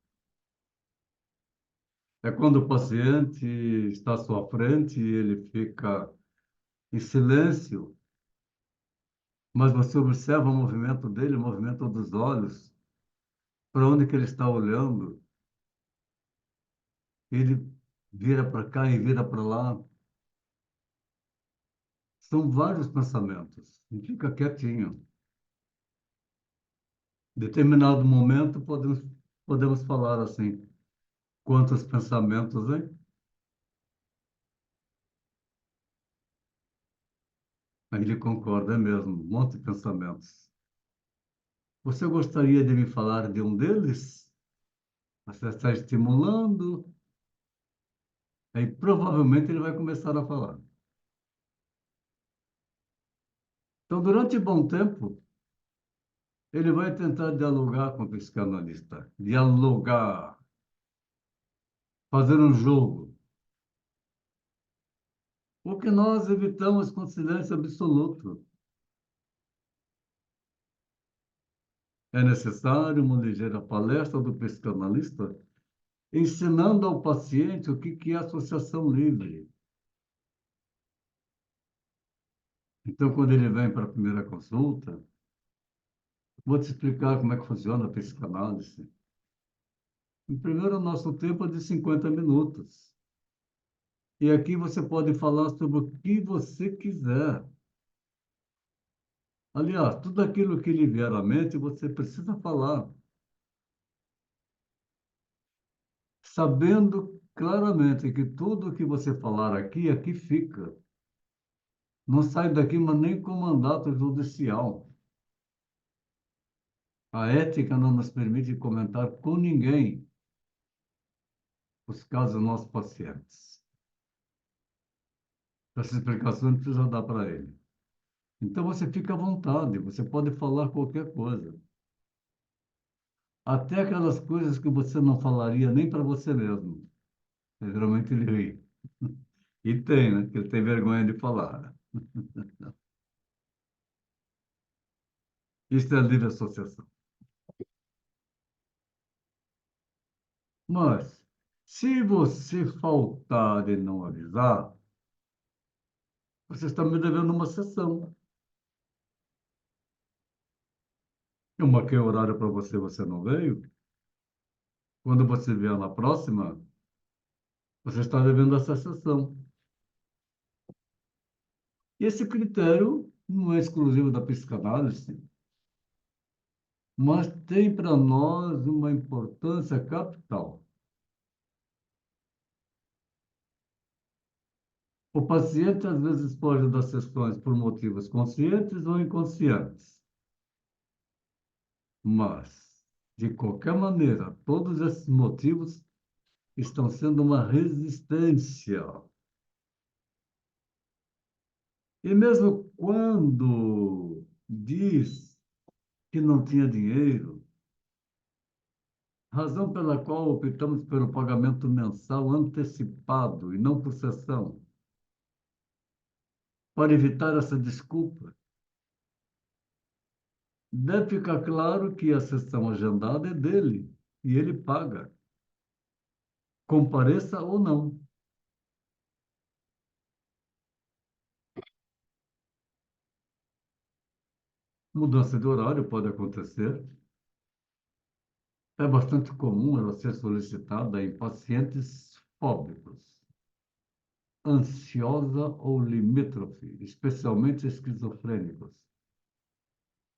É quando o paciente está à sua frente e ele fica em silêncio, mas você observa o movimento dele, o movimento dos olhos, para onde que ele está olhando. Ele vira para cá e vira para lá. São vários pensamentos. E fica quietinho. Em determinado momento, podemos falar assim, quantos pensamentos, hein? Aí ele concorda, é mesmo, um monte de pensamentos. Você gostaria de me falar de um deles? Você está estimulando, aí provavelmente ele vai começar a falar. Então, durante bom tempo, ele vai tentar dialogar com o psicanalista. Dialogar, fazer um jogo. O que nós evitamos com silêncio absoluto. É necessário uma ligeira palestra do psicanalista ensinando ao paciente o que é associação livre. Então, quando ele vem para a primeira consulta, vou te explicar como é que funciona a psicanálise. Primeiro, o nosso tempo é de 50 minutos. E aqui você pode falar sobre o que você quiser. Aliás, tudo aquilo que lhe vier à mente, você precisa falar, sabendo claramente que tudo que você falar aqui, aqui fica. Não sai daqui, mas nem com mandato judicial. A ética não nos permite comentar com ninguém os casos dos nossos pacientes. Essa explicação não precisa dar para ele. Então você fica à vontade, você pode falar qualquer coisa. Até aquelas coisas que você não falaria nem para você mesmo. Geralmente ele ri. E tem, né? Que ele tem vergonha de falar. Isso é livre associação. Mas, se você faltar e não avisar, você está me devendo uma sessão. Eu marquei horário para você, você não veio. Quando você vier na próxima, você está devendo essa sessão. E esse critério não é exclusivo da psicanálise, mas tem para nós uma importância capital. O paciente às vezes foge das sessões por motivos conscientes ou inconscientes, mas, de qualquer maneira, todos esses motivos estão sendo uma resistência. E mesmo quando diz que não tinha dinheiro, razão pela qual optamos pelo pagamento mensal antecipado e não por sessão, para evitar essa desculpa, deve ficar claro que a sessão agendada é dele e ele paga, compareça ou não. Mudança de horário pode acontecer. É bastante comum ela ser solicitada em pacientes fóbicos, ansiosa ou limítrofe, especialmente esquizofrênicos.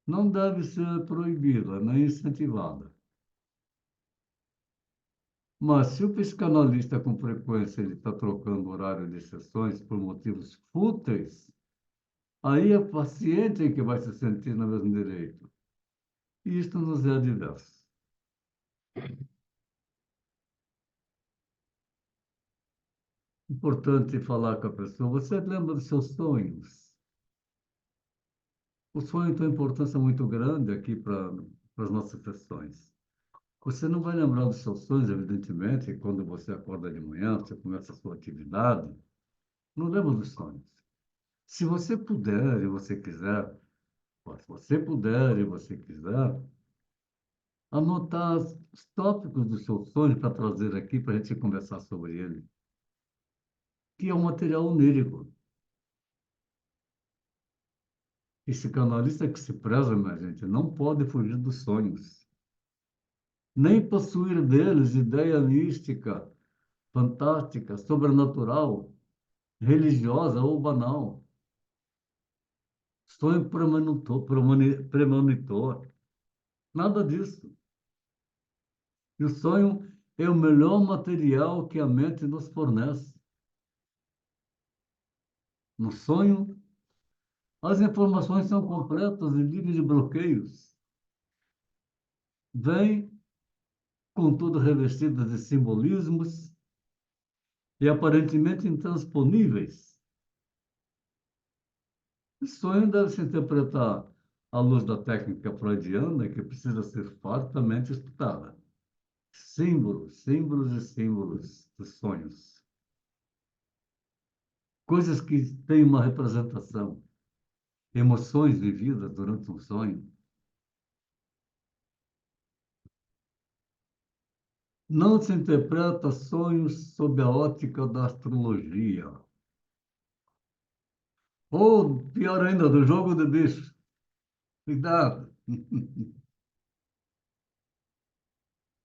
Não deve ser proibida nem incentivada. Mas se o psicanalista com frequência ele está trocando horário de sessões por motivos fúteis, aí é o paciente que vai se sentir no mesmo direito. E isto nos é adverso. Importante falar com a pessoa. Você lembra dos seus sonhos? O sonho tem uma importância muito grande aqui para as nossas sessões. Você não vai lembrar dos seus sonhos, evidentemente, quando você acorda de manhã, você começa a sua atividade. Não lembra dos sonhos. Se você puder e você quiser, se você puder e você quiser, anotar os tópicos dos seus sonhos para trazer aqui para a gente conversar sobre ele, que é um material onírico. Esse canalista que se preza, minha gente, não pode fugir dos sonhos, nem possuir deles ideia mística, fantástica, sobrenatural, religiosa ou banal. Sonho premonitor, nada disso. E o sonho é o melhor material que a mente nos fornece. No sonho, as informações são completas e livres de bloqueios. Vêm, contudo, revestidas de simbolismos e aparentemente intransponíveis. O sonho deve se interpretar à luz da técnica freudiana, que precisa ser fartamente estudada. Símbolos, símbolos e símbolos dos sonhos. coisas que têm uma representação, emoções vividas durante um sonho. Não se interpreta sonhos sob a ótica da astrologia. Ou, pior ainda, do jogo de bicho. Cuidado.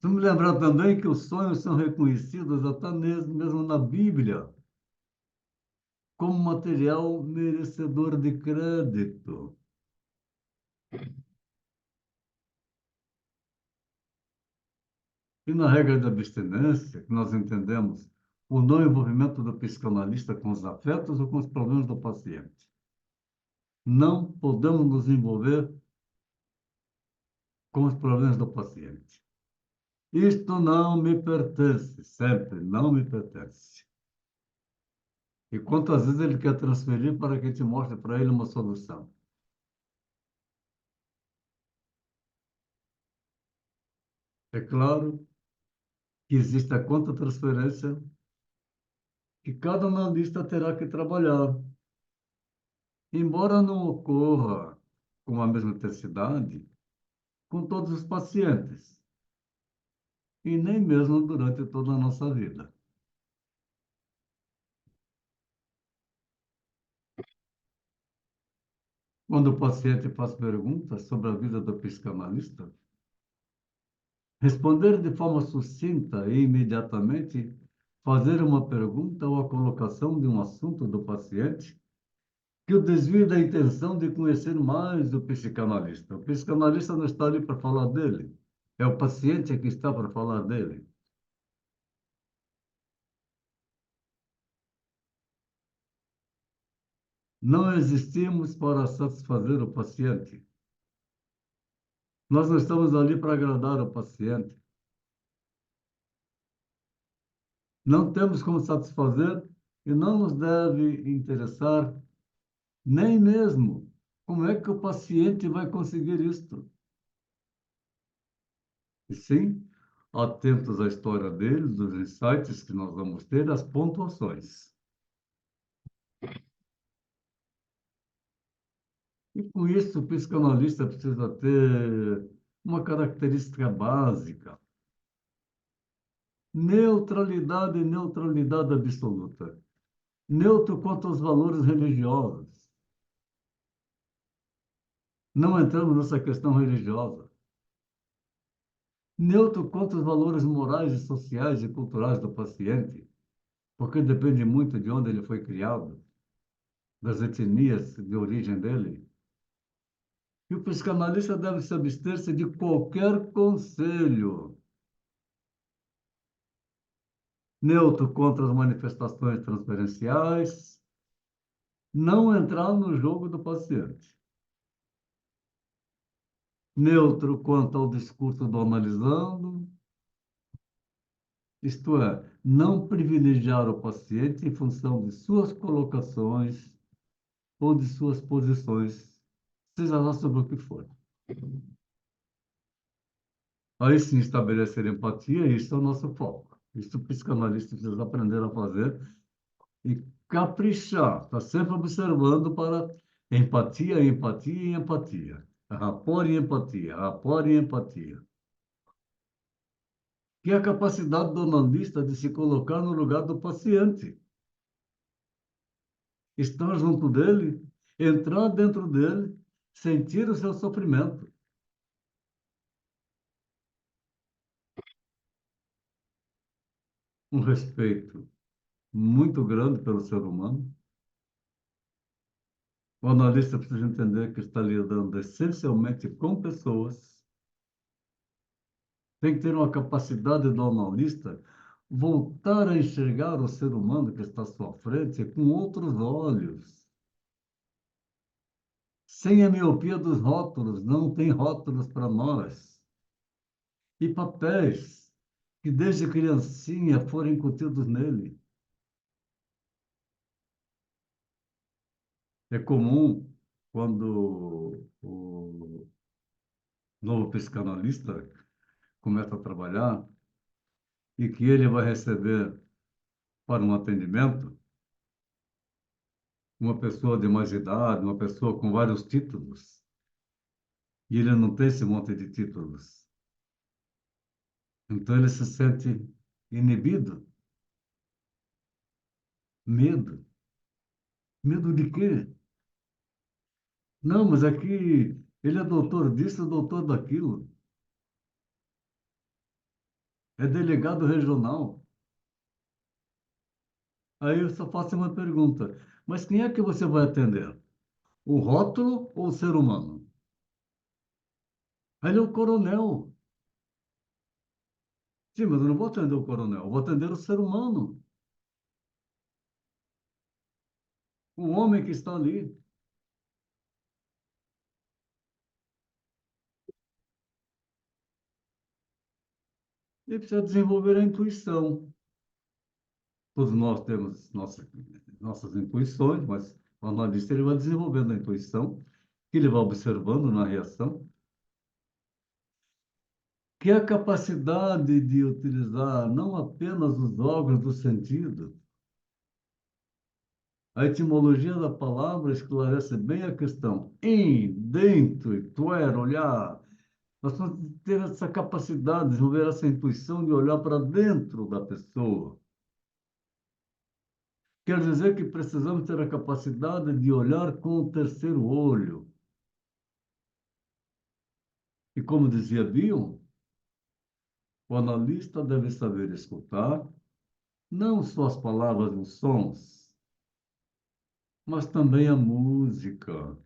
Vamos lembrar também que os sonhos são reconhecidos até mesmo na Bíblia como material merecedor de crédito. E na regra da abstinência, que nós entendemos o não envolvimento do psicanalista com os afetos ou com os problemas do paciente. Não podemos nos envolver com os problemas do paciente. Isto não me pertence, sempre não me pertence. E quantas vezes ele quer transferir para que a gente mostre para ele uma solução? É claro que existe a conta-transferência que cada analista terá que trabalhar. Embora não ocorra com a mesma intensidade com todos os pacientes, e nem mesmo durante toda a nossa vida. Quando o paciente faz perguntas sobre a vida do psicanalista, responder de forma sucinta e imediatamente, fazer uma pergunta ou a colocação de um assunto do paciente que o desvie da intenção de conhecer mais o psicanalista. O psicanalista não está ali para falar dele, é o paciente que está para falar dele. Não existimos para satisfazer o paciente. Nós não estamos ali para agradar o paciente. Não temos como satisfazer e não nos deve interessar nem mesmo como é que o paciente vai conseguir isto. E sim, atentos à história dele, dos insights que nós vamos ter, as pontuações. E com isso, o psicanalista precisa ter uma característica básica: neutralidade e neutralidade absoluta. Neutro quanto aos valores religiosos. Não entramos nessa questão religiosa. Neutro quanto aos valores morais e sociais e culturais do paciente, porque depende muito de onde ele foi criado, das etnias de origem dele. E o psicanalista deve se abster-se de qualquer conselho neutro contra as manifestações transferenciais, não entrar no jogo do paciente. Neutro quanto ao discurso do analisando, isto é, não privilegiar o paciente em função de suas colocações ou de suas posições, seja lá sobre o que for. Aí sim estabelecer empatia, isso é o nosso foco. Isso o psicanalista precisa aprender a fazer e caprichar, está sempre observando para empatia, empatia e empatia. Rapport e empatia, rapport e empatia. Que é a capacidade do analista de se colocar no lugar do paciente. Estar junto dele, entrar dentro dele, sentir o seu sofrimento. Um respeito muito grande pelo ser humano. O analista precisa entender que está lidando essencialmente com pessoas. Tem que ter uma capacidade do analista voltar a enxergar o ser humano que está à sua frente com outros olhos. Sem a miopia dos rótulos, não tem rótulos para nós. E papéis que desde criancinha foram incutidos nele. É comum, quando o novo psicanalista começa a trabalhar e que ele vai receber para um atendimento, uma pessoa de mais idade, uma pessoa com vários títulos, e ele não tem esse monte de títulos. Então ele se sente inibido, medo. Medo de quê? Não, mas aqui ele é doutor disso, doutor daquilo. É delegado regional. Aí eu só faço uma pergunta. Mas quem é que você vai atender? O rótulo ou o ser humano? Aí ele é o coronel. Sim, mas eu não vou atender o coronel, eu vou atender o ser humano, o homem que está ali. Ele precisa desenvolver a intuição. Todos nós temos nossas intuições, mas o analista ele vai desenvolvendo a intuição, que ele vai observando na reação, que é a capacidade de utilizar não apenas os órgãos do sentido. A etimologia da palavra esclarece bem a questão. Em, dentro, tuer, olhar. Nós temos que ter essa capacidade, desenvolver essa intuição de olhar para dentro da pessoa. Quer dizer que precisamos ter a capacidade de olhar com o terceiro olho. E como dizia Bion, o analista deve saber escutar não só as palavras e os sons, mas também a música.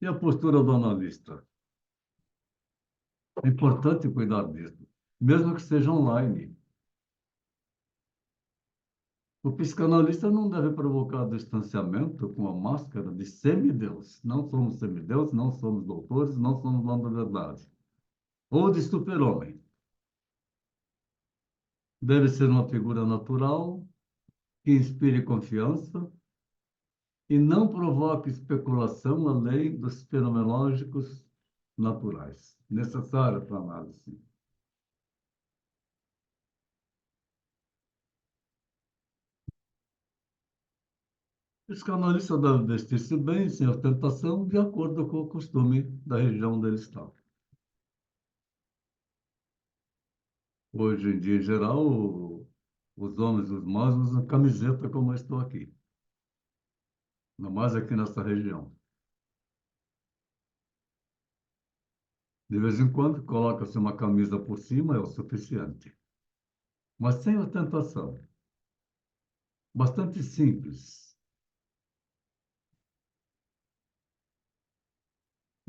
E a postura do analista? É importante cuidar disso, mesmo que seja online. O psicanalista não deve provocar distanciamento com a máscara de semideus. Não somos semideus, não somos doutores, não somos donos da verdade. Ou de super-homem. Deve ser uma figura natural, que inspire confiança e não provoque especulação além dos fenomenológicos naturais, necessários para a análise. O psicanalista deve vestir-se bem, sem ostentação, de acordo com o costume da região onde ele está. Hoje em dia, em geral, os homens e os mais usam camiseta como eu estou aqui, ainda mais aqui nessa região. De vez em quando, coloca-se uma camisa por cima, é o suficiente. Mas sem ostentação. Bastante simples.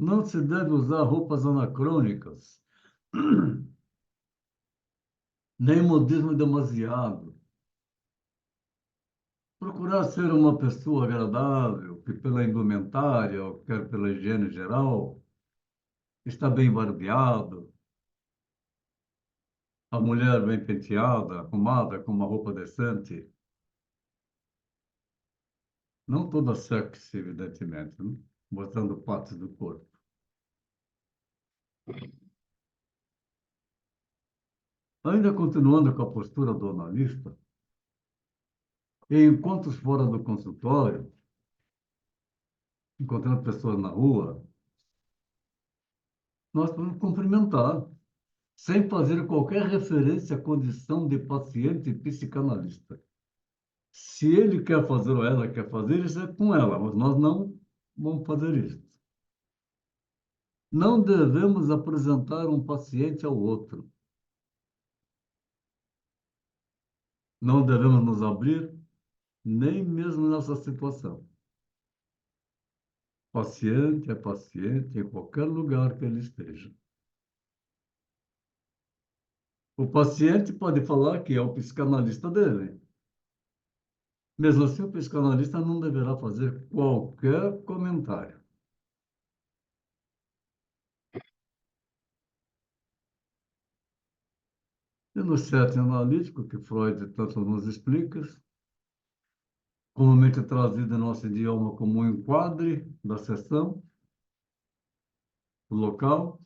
Não se deve usar roupas anacrônicas, nem modismo demasiado. Procurar ser uma pessoa agradável, que pela indumentária, ou quer pela higiene geral, está bem barbeado, a mulher bem penteada, arrumada, com uma roupa decente. Não toda sexy, evidentemente, né? Mostrando partes do corpo. Ainda continuando com a postura do analista, em encontros fora do consultório, encontrando pessoas na rua, nós podemos cumprimentar, sem fazer qualquer referência à condição de paciente psicanalista. Se ele quer fazer ou ela quer fazer, isso é com ela, mas nós não vamos fazer isso. Não devemos apresentar um paciente ao outro. Não devemos nos abrir, nem mesmo nessa situação. Paciente é paciente em qualquer lugar que ele esteja. O paciente pode falar que é o psicanalista dele. Mesmo assim, o psicanalista não deverá fazer qualquer comentário. E no setting analítico, que Freud tanto nos explica, comumente trazido em nosso idioma como um enquadre da sessão, o local,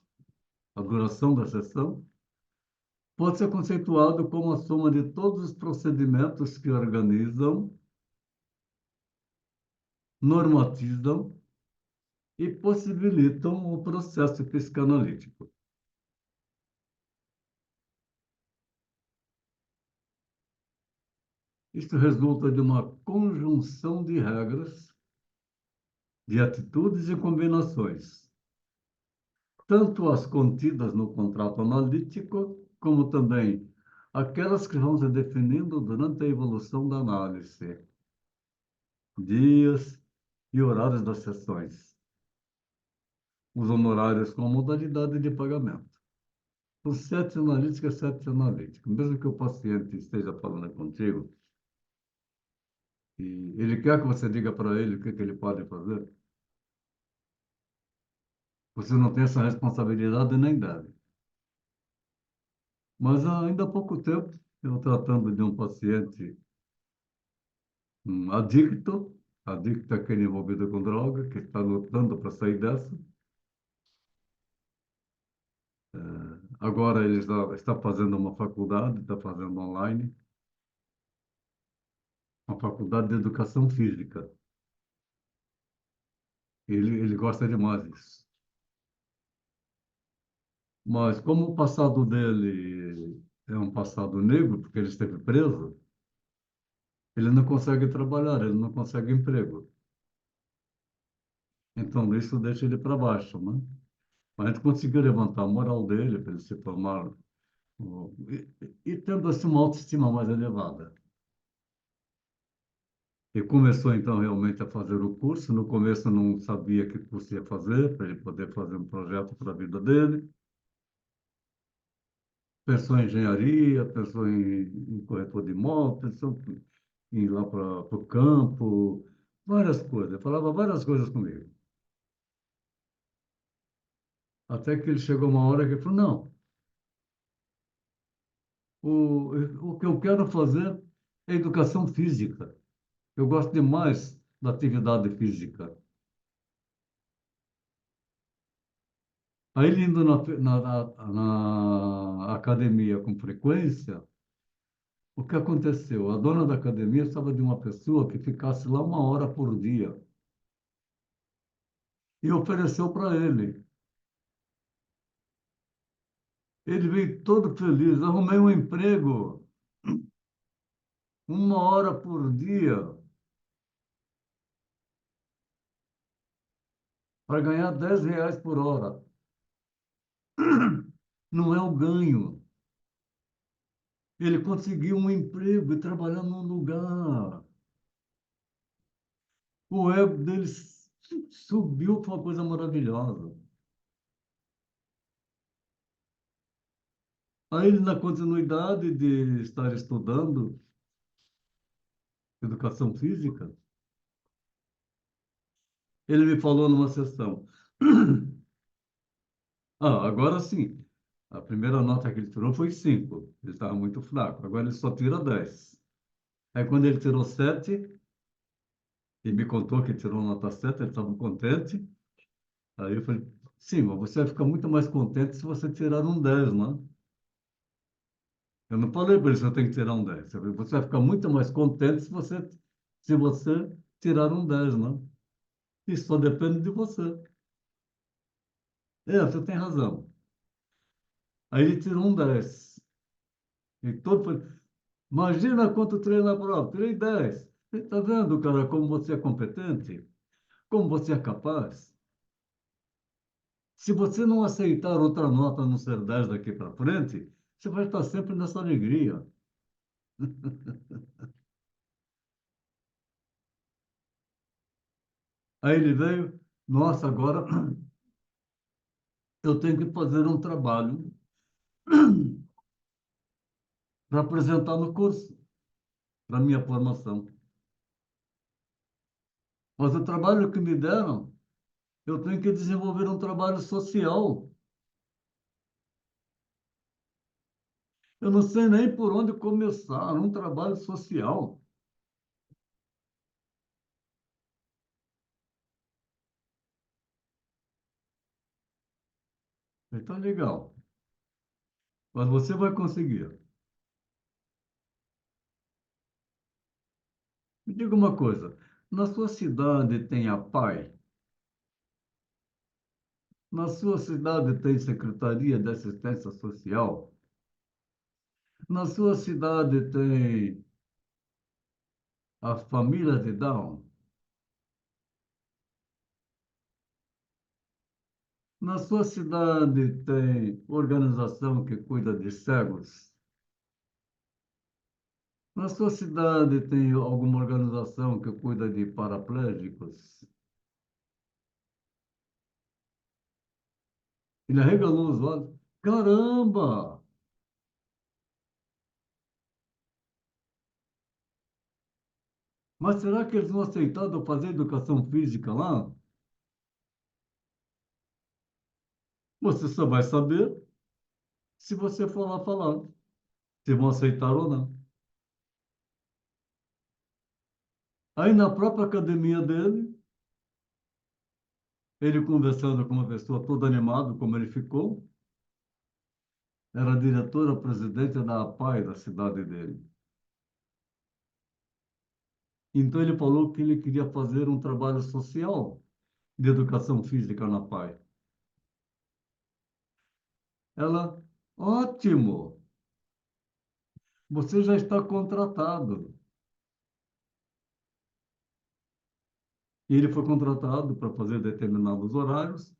a duração da sessão, pode ser conceituado como a soma de todos os procedimentos que organizam, normatizam e possibilitam o processo psicanalítico. Isto resulta de uma conjunção de regras, de atitudes e combinações, tanto as contidas no contrato analítico, como também aquelas que vão se definindo durante a evolução da análise, dias e horários das sessões, os honorários com modalidade de pagamento. O sete analítico é sete analítico. Mesmo que o paciente esteja falando contigo e ele quer que você diga para ele o que que ele pode fazer, você não tem essa responsabilidade nem deve. Mas ainda há pouco tempo, eu tratando de um paciente adicto, adicto àquele envolvido com droga, que está lutando para sair dessa. Agora ele está fazendo uma faculdade, está fazendo online, uma faculdade de educação física. Ele gosta demais disso. Mas como o passado dele é um passado negro, porque ele esteve preso, ele não consegue trabalhar, ele não consegue emprego. Então, isso deixa ele para baixo, né? Mas a gente conseguiu levantar a moral dele para ele se tornar, e tendo assim uma autoestima mais elevada. E começou então realmente a fazer o curso. No começo não sabia que curso ia fazer, para ele poder fazer um projeto para a vida dele. Pensou em engenharia, pensou em corretor de imóvel, pensou em ir lá para o campo, várias coisas. Ele falava várias coisas comigo. Até que ele chegou uma hora que ele falou, não, o que eu quero fazer é educação física. Eu gosto demais da atividade física. Aí ele indo na academia com frequência, o que aconteceu? A dona da academia estava de uma pessoa que ficasse lá uma hora por dia e ofereceu para ele. Ele veio todo feliz, arrumei um emprego, uma hora por dia, para ganhar R$ 10 por hora. Não é o ganho. Ele conseguiu um emprego e trabalhar num lugar. O ego dele subiu, foi uma coisa maravilhosa. Aí ele, na continuidade de estar estudando educação física, ele me falou numa sessão. Ah, agora sim. A primeira nota que ele tirou foi 5. Ele estava muito fraco. Agora ele só tira 10. Aí quando ele tirou 7 e me contou que tirou nota 7, ele estava contente. Aí eu falei, sim, mas você vai ficar muito mais contente se você tirar um 10, né? Eu não falei para ele, você tem que tirar um 10. Eu falei, você vai ficar muito mais contente se você tirar um 10, né? Isso só depende de você. É, você tem razão. Aí ele tirou um 10. E todo foi, imagina quanto treino na prova. Tirei 10. Está vendo, cara, como você é competente? Como você é capaz? Se você não aceitar outra nota no ser 10 daqui para frente, você vai estar sempre nessa alegria. Aí ele veio, nossa, agora eu tenho que fazer um trabalho para apresentar no curso, para minha formação. Mas o trabalho que me deram, eu tenho que desenvolver um trabalho social. Eu não sei nem por onde começar, um trabalho social. Então, legal. Mas você vai conseguir. Me diga uma coisa, na sua cidade tem a PAI? Na sua cidade tem Secretaria de Assistência Social? Na sua cidade tem a família de Down? Na sua cidade tem organização que cuida de cegos? Na sua cidade tem alguma organização que cuida de paraplégicos? Ele arregalou os olhos. Caramba! Mas será que eles vão aceitar de eu fazer educação física lá? Você só vai saber se você for lá falar, se vão aceitar ou não. Aí na própria academia dele, ele conversando com uma pessoa todo animado, como ele ficou, era a diretora presidente da APAE da cidade dele. Então ele falou que ele queria fazer um trabalho social de educação física na PAI. Ela, ótimo, você já está contratado. E ele foi contratado para fazer determinados horários,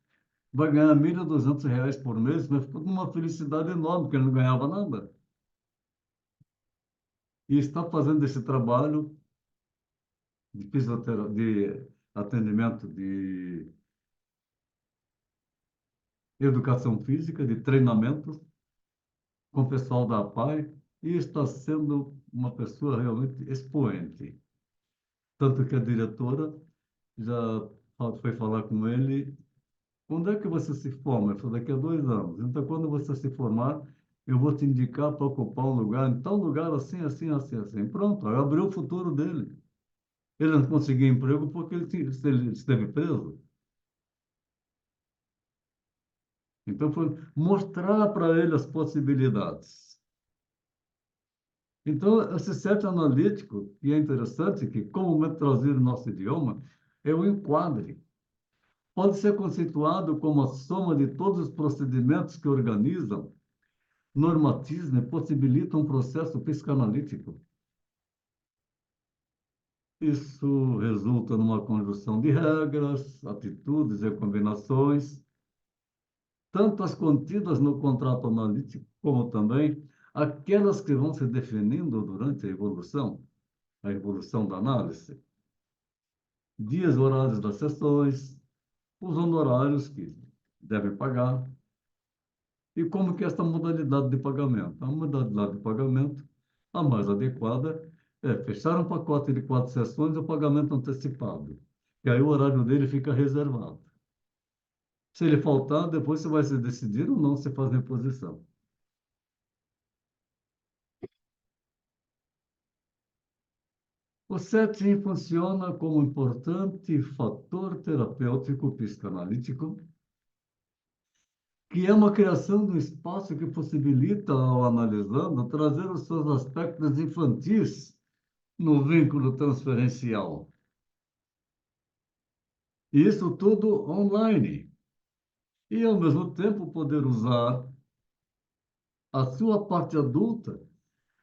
vai ganhar R$ 1.200 por mês, mas ficou numa felicidade enorme, porque ele não ganhava nada. E está fazendo esse trabalho de de atendimento de educação física, de treinamento com o pessoal da APAE, e está sendo uma pessoa realmente expoente. Tanto que a diretora já foi falar com ele, quando é que você se forma? Ele falou, daqui a 2 anos. Então, quando você se formar, eu vou te indicar para ocupar um lugar, em tal lugar, assim, assim, assim, assim. Pronto, aí abriu o futuro dele. Ele não conseguiu emprego porque ele esteve preso. Então, foi mostrar para ele as possibilidades. Então, esse set analítico, e é interessante que, como traduzir o nosso idioma, é o enquadre. Pode ser conceituado como a soma de todos os procedimentos que organizam, normatizam e possibilitam um processo psicanalítico. Isso resulta numa conjunção de regras, atitudes e combinações, tanto as contidas no contrato analítico, como também aquelas que vão se definindo durante a evolução da análise. Dias horários das sessões, os honorários que devem pagar, e como que esta modalidade de pagamento? A modalidade de pagamento, a mais adequada, é fechar um pacote de 4 sessões e o pagamento antecipado. E aí o horário dele fica reservado. Se ele faltar, depois você vai se decidir ou não se faz reposição. O setting funciona como um importante fator terapêutico psicanalítico, que é uma criação de um espaço que possibilita, ao analisando, trazer os seus aspectos infantis no vínculo transferencial. Isso tudo online. E, ao mesmo tempo, poder usar a sua parte adulta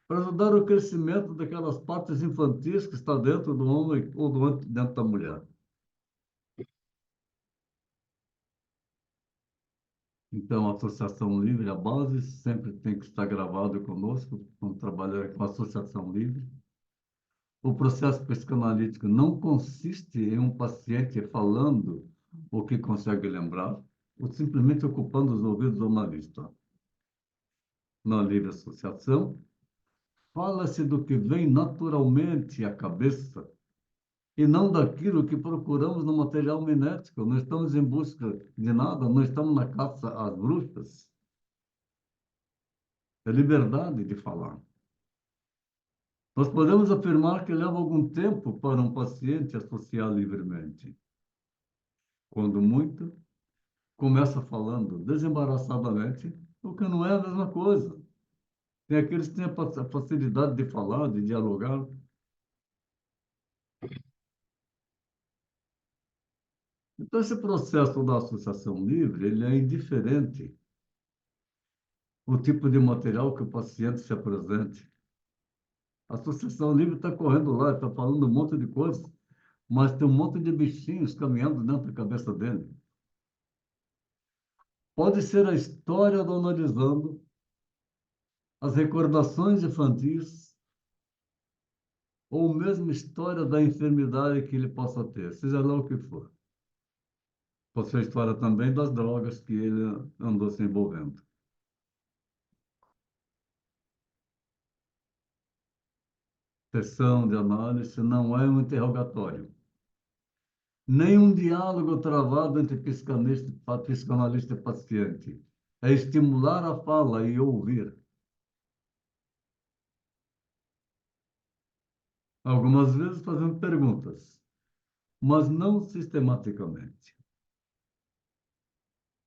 para ajudar o crescimento daquelas partes infantis que está dentro do homem ou dentro da mulher. Então, a Associação Livre, a base, sempre tem que estar gravado conosco, quando trabalhar com a Associação Livre. O processo psicanalítico não consiste em um paciente falando o que consegue lembrar, ou simplesmente ocupando os ouvidos do analista. Na livre associação, fala-se do que vem naturalmente à cabeça e não daquilo que procuramos no material mimético. Não estamos em busca de nada, não estamos na caça às bruxas. É liberdade de falar. Nós podemos afirmar que leva algum tempo para um paciente associar livremente. Quando muito, começa falando desembaraçadamente, o que não é a mesma coisa. Tem aqueles que têm a facilidade de falar, de dialogar. Então, esse processo da associação livre, ele é indiferente o tipo de material que o paciente se apresente. A associação livre está correndo lá, está falando um monte de coisas, mas tem um monte de bichinhos caminhando dentro da cabeça dele. Pode ser a história do analisando, as recordações infantis, ou mesmo história da enfermidade que ele possa ter, seja lá o que for. Pode ser a história também das drogas que ele andou se envolvendo. Sessão de análise não é um interrogatório, nem um diálogo travado entre psicanalista e paciente. É estimular a fala e ouvir. Algumas vezes fazendo perguntas, mas não sistematicamente.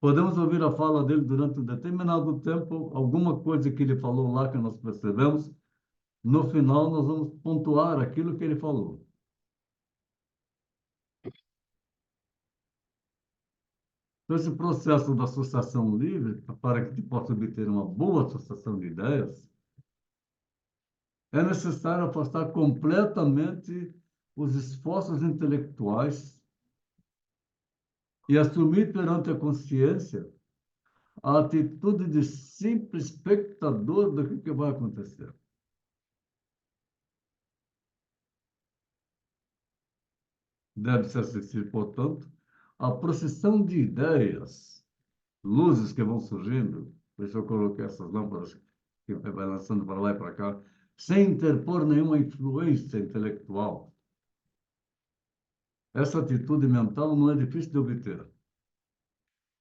Podemos ouvir a fala dele durante um determinado tempo, alguma coisa que ele falou lá que nós percebemos. No final, nós vamos pontuar aquilo que ele falou. Então, esse processo da associação livre, para que se possa obter uma boa associação de ideias, é necessário afastar completamente os esforços intelectuais e assumir perante a consciência a atitude de simples espectador do que vai acontecer. Deve-se assistir, portanto, à procissão de ideias, luzes que vão surgindo. Por isso eu coloquei essas lâmpadas que vai lançando para lá e para cá, sem interpor nenhuma influência intelectual. Essa atitude mental não é difícil de obter.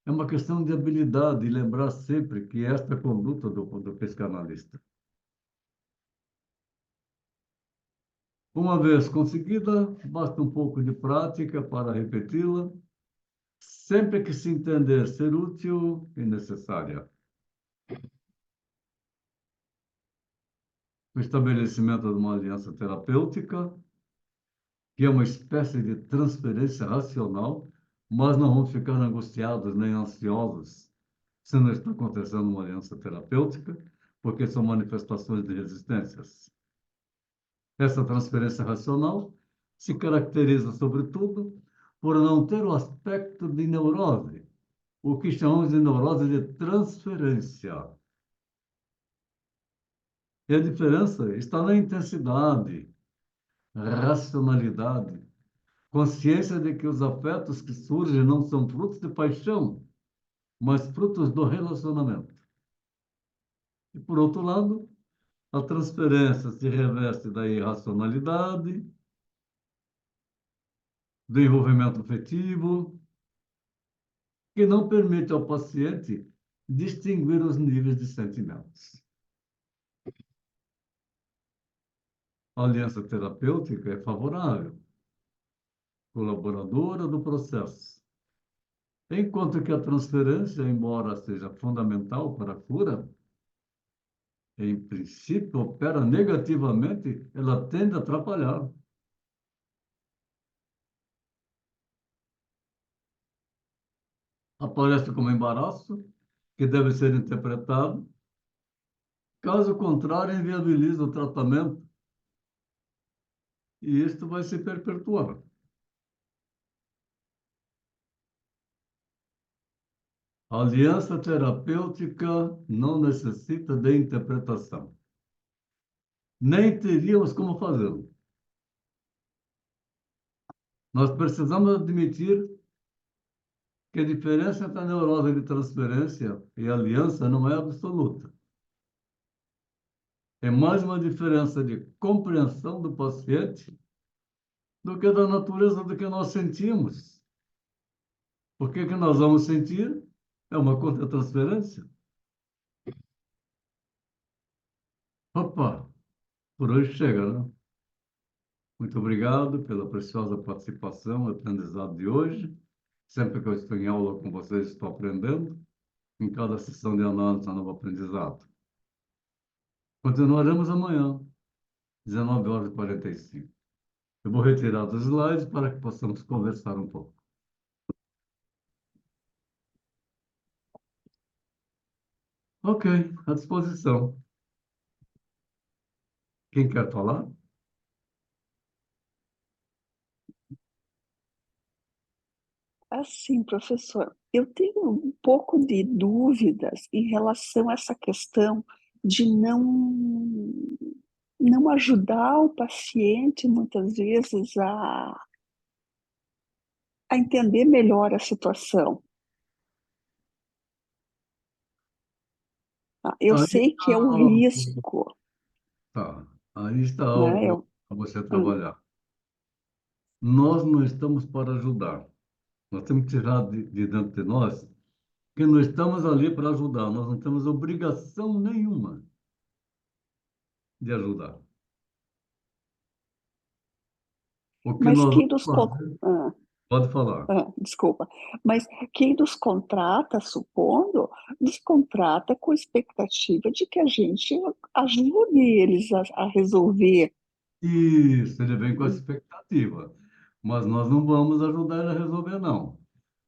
É uma questão de habilidade e lembrar sempre que esta é a conduta do psicanalista. Uma vez conseguida, basta um pouco de prática para repeti-la, sempre que se entender ser útil e necessária. O estabelecimento de uma aliança terapêutica, que é uma espécie de transferência racional, mas não vamos ficar angustiados nem ansiosos se não está acontecendo uma aliança terapêutica, porque são manifestações de resistências. Essa transferência racional se caracteriza, sobretudo, por não ter o aspecto de neurose, o que chamamos de neurose de transferência. E a diferença está na intensidade, racionalidade, consciência de que os afetos que surgem não são frutos de paixão, mas frutos do relacionamento. E, por outro lado, a transferência se reveste da irracionalidade, do envolvimento afetivo, que não permite ao paciente distinguir os níveis de sentimentos. A aliança terapêutica é favorável, colaboradora do processo, enquanto que a transferência, embora seja fundamental para a cura, em princípio opera negativamente, ela tende a atrapalhar. Aparece como embaraço, que deve ser interpretado. Caso contrário, inviabiliza o tratamento e isto vai se perpetuar. A aliança terapêutica não necessita de interpretação. Nem teríamos como fazê-lo. Nós precisamos admitir que a diferença entre a neurose de transferência e a aliança não é absoluta. É mais uma diferença de compreensão do paciente do que da natureza do que nós sentimos. O que nós vamos sentir é uma contra-transferência. Opa, por hoje chega, né? Muito obrigado pela preciosa participação, aprendizado de hoje. Sempre que eu estou em aula com vocês, estou aprendendo. Em cada sessão de análise, um novo aprendizado. Continuaremos amanhã, 19h45. Eu vou retirar dos slides para que possamos conversar um pouco. Ok, à disposição. Quem quer falar? Assim, professor, eu tenho um pouco de dúvidas em relação a essa questão de não ajudar o paciente, muitas vezes, a entender melhor a situação. Tá? Eu Aí sei está, que é um risco, tá. Aí está né? algo para você Hum, trabalhar. Nós não estamos para ajudar. Nós temos que tirar de dentro de nós que não estamos ali para ajudar. Nós não temos obrigação nenhuma de ajudar. O que mas nós quem vamos nos... fazer, pode falar. Desculpa, mas quem nos contrata, supondo, nos contrata com expectativa de que a gente ajude eles a resolver. Isso, ele vem com essa Hum, expectativa. Mas nós não vamos ajudar ele a resolver, não.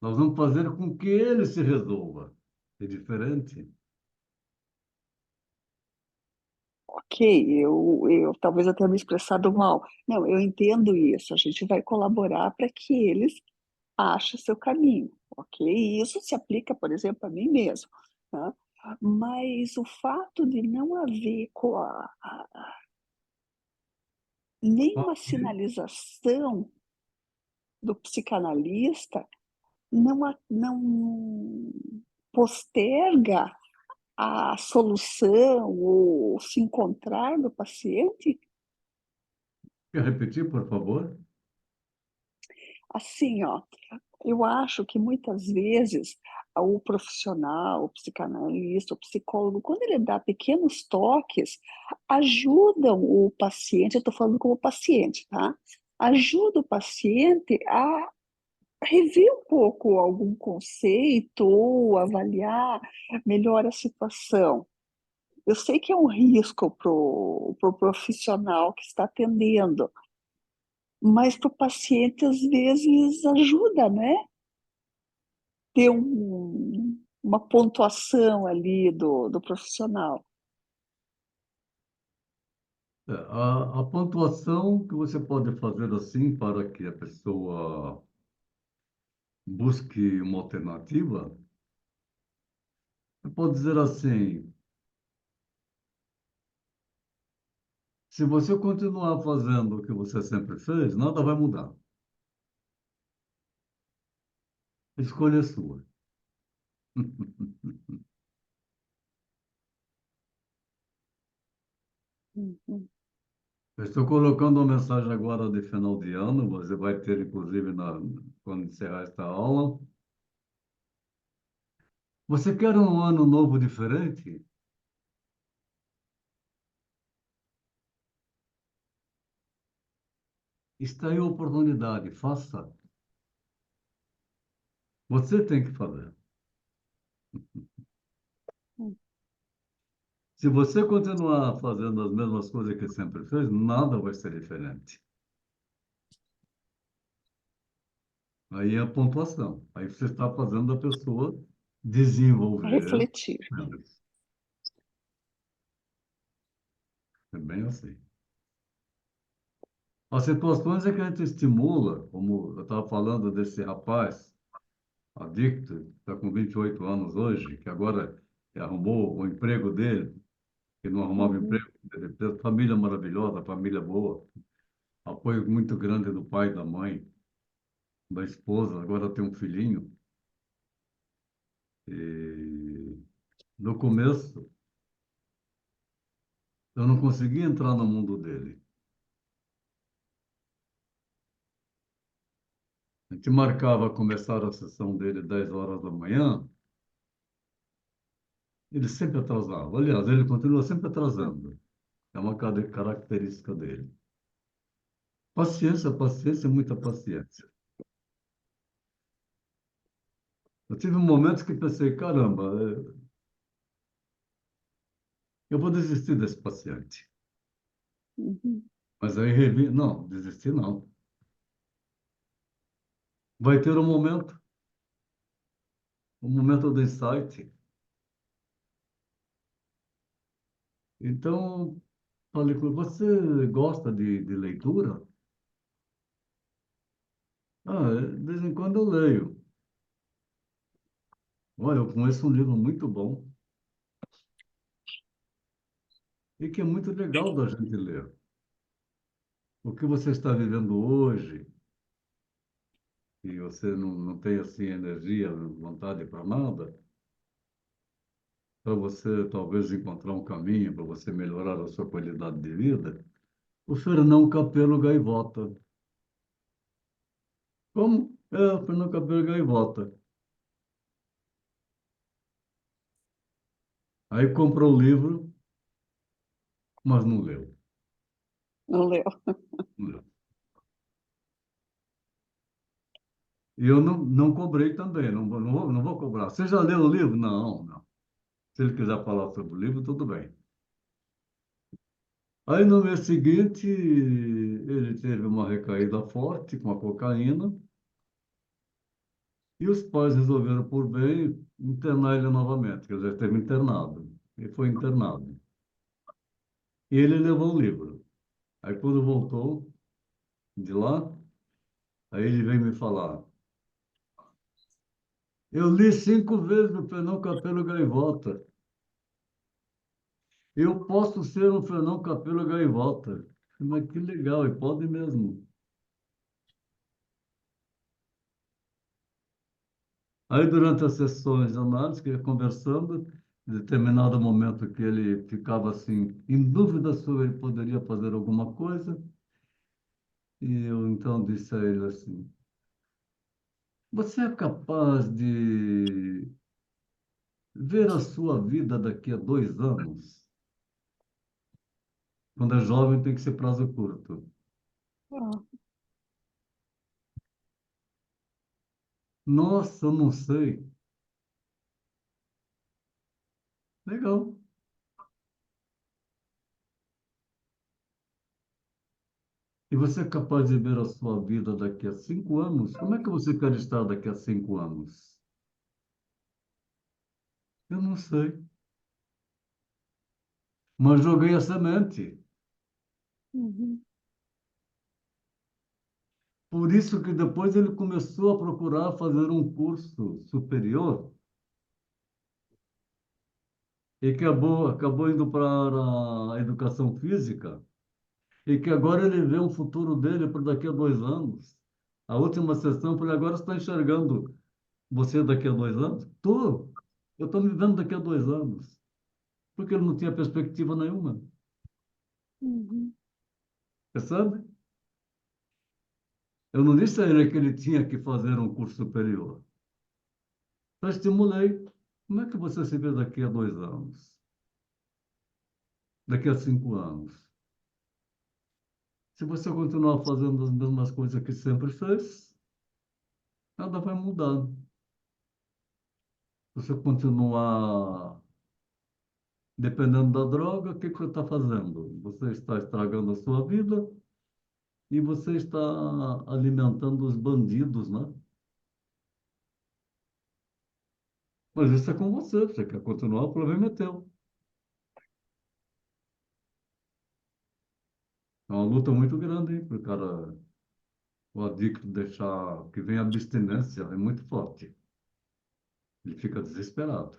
Nós vamos fazer com que ele se resolva. É diferente. Ok, eu talvez eu tenha me expressado mal. Não, eu entendo isso. A gente vai colaborar para que eles achem seu caminho, ok? E isso se aplica, por exemplo, a mim mesmo, tá? Mas o fato de não haver nenhuma sinalização do psicanalista não posterga a solução ou se encontrar do paciente. Quer repetir, por favor? Assim, ó, eu acho que muitas vezes o profissional, o psicanalista, o psicólogo, quando ele dá pequenos toques, ajudam o paciente, eu estou falando como paciente, tá? Ajuda o paciente a rever um pouco algum conceito ou avaliar melhor a situação. Eu sei que é um risco para o profissional que está atendendo, mas para o paciente às vezes ajuda, né? Ter uma pontuação ali do profissional. A pontuação que você pode fazer assim para que a pessoa busque uma alternativa, você pode dizer assim: se você continuar fazendo o que você sempre fez, nada vai mudar. A escolha é sua. Uhum, Eu estou colocando uma mensagem agora de final de ano, você vai ter, inclusive, quando encerrar esta aula. Você quer um ano novo diferente? Está aí a oportunidade, faça. Você tem que fazer. uhum. Se você continuar fazendo as mesmas coisas que sempre fez, nada vai ser diferente. Aí é a pontuação. Aí você está fazendo a pessoa desenvolver. Refletir. É bem assim. As situações é que a gente estimula, como eu estava falando desse rapaz adicto, está com 28 anos hoje, que agora arrumou o emprego dele, que não arrumava Uhum, emprego, ele teve família maravilhosa, família boa, apoio muito grande do pai, da mãe, da esposa, agora tem um filhinho. E no começo, eu não conseguia entrar no mundo dele. A gente marcava começar a sessão dele 10 horas da manhã, ele sempre atrasava. Aliás, ele continua sempre atrasando. É uma característica dele. Paciência, paciência, muita paciência. Eu tive momentos que pensei, caramba, eu vou desistir desse paciente. uhum. Mas aí revi, não, desistir não. Vai ter um momento do insight. Então, falei com ele, você gosta de leitura? Ah, de vez em quando eu leio. Olha, eu conheço um livro muito bom e que é muito legal da gente ler. O que você está vivendo hoje, e você não tem assim energia, vontade para nada, para você talvez encontrar um caminho para você melhorar a sua qualidade de vida, o Fernão Capelo Gaivota. Como? É, o Fernão Capelo Gaivota. Aí comprou o livro, mas não leu. Não leu. Não leu. E eu não cobrei também, não vou cobrar. Você já leu o livro? Não, não. Se ele quiser falar sobre o livro, tudo bem. Aí no mês seguinte, ele teve uma recaída forte com a cocaína e os pais resolveram, por bem, internar ele novamente. Quer dizer, esteve internado. Ele foi internado. E ele levou o livro. Aí quando voltou de lá, aí ele veio me falar. Eu li 5 vezes o Fernão Capelo Gaivota. Eu posso ser um Fernão Capelo Gaivota. Mas que legal, e pode mesmo. Aí, durante as sessões de análise, que ia conversando, em determinado momento que ele ficava assim, em dúvida sobre ele poderia fazer alguma coisa, e eu então disse a ele assim: você é capaz de ver a sua vida daqui a 2 anos? Quando é jovem, tem que ser prazo curto. Ah, Nossa, eu não sei. Legal. E você é capaz de ver a sua vida daqui a 5 anos? Como é que você quer estar daqui a 5 anos? Eu não sei. Mas joguei a semente. uhum, Por isso que depois ele começou a procurar fazer um curso superior e acabou indo para a educação física e que agora ele vê um futuro dele para daqui a 2 anos. A última sessão, eu falei, agora você está enxergando você daqui a 2 anos? Tô. Eu estou me vendo daqui a 2 anos. Porque ele não tinha perspectiva nenhuma. uhum, Percebe? Eu não disse a ele que ele tinha que fazer um curso superior. Só estimulei. Como é que você se vê daqui a 2 anos? Daqui a 5 anos? Se você continuar fazendo as mesmas coisas que sempre fez, nada vai mudar. Se você continuar dependendo da droga, o que que você está fazendo? Você está estragando a sua vida e você está alimentando os bandidos, né? Mas isso é com você. Você quer continuar, o problema é teu. É uma luta muito grande, hein, para o cara, o adicto deixar que vem a abstinência, é muito forte. Ele fica desesperado.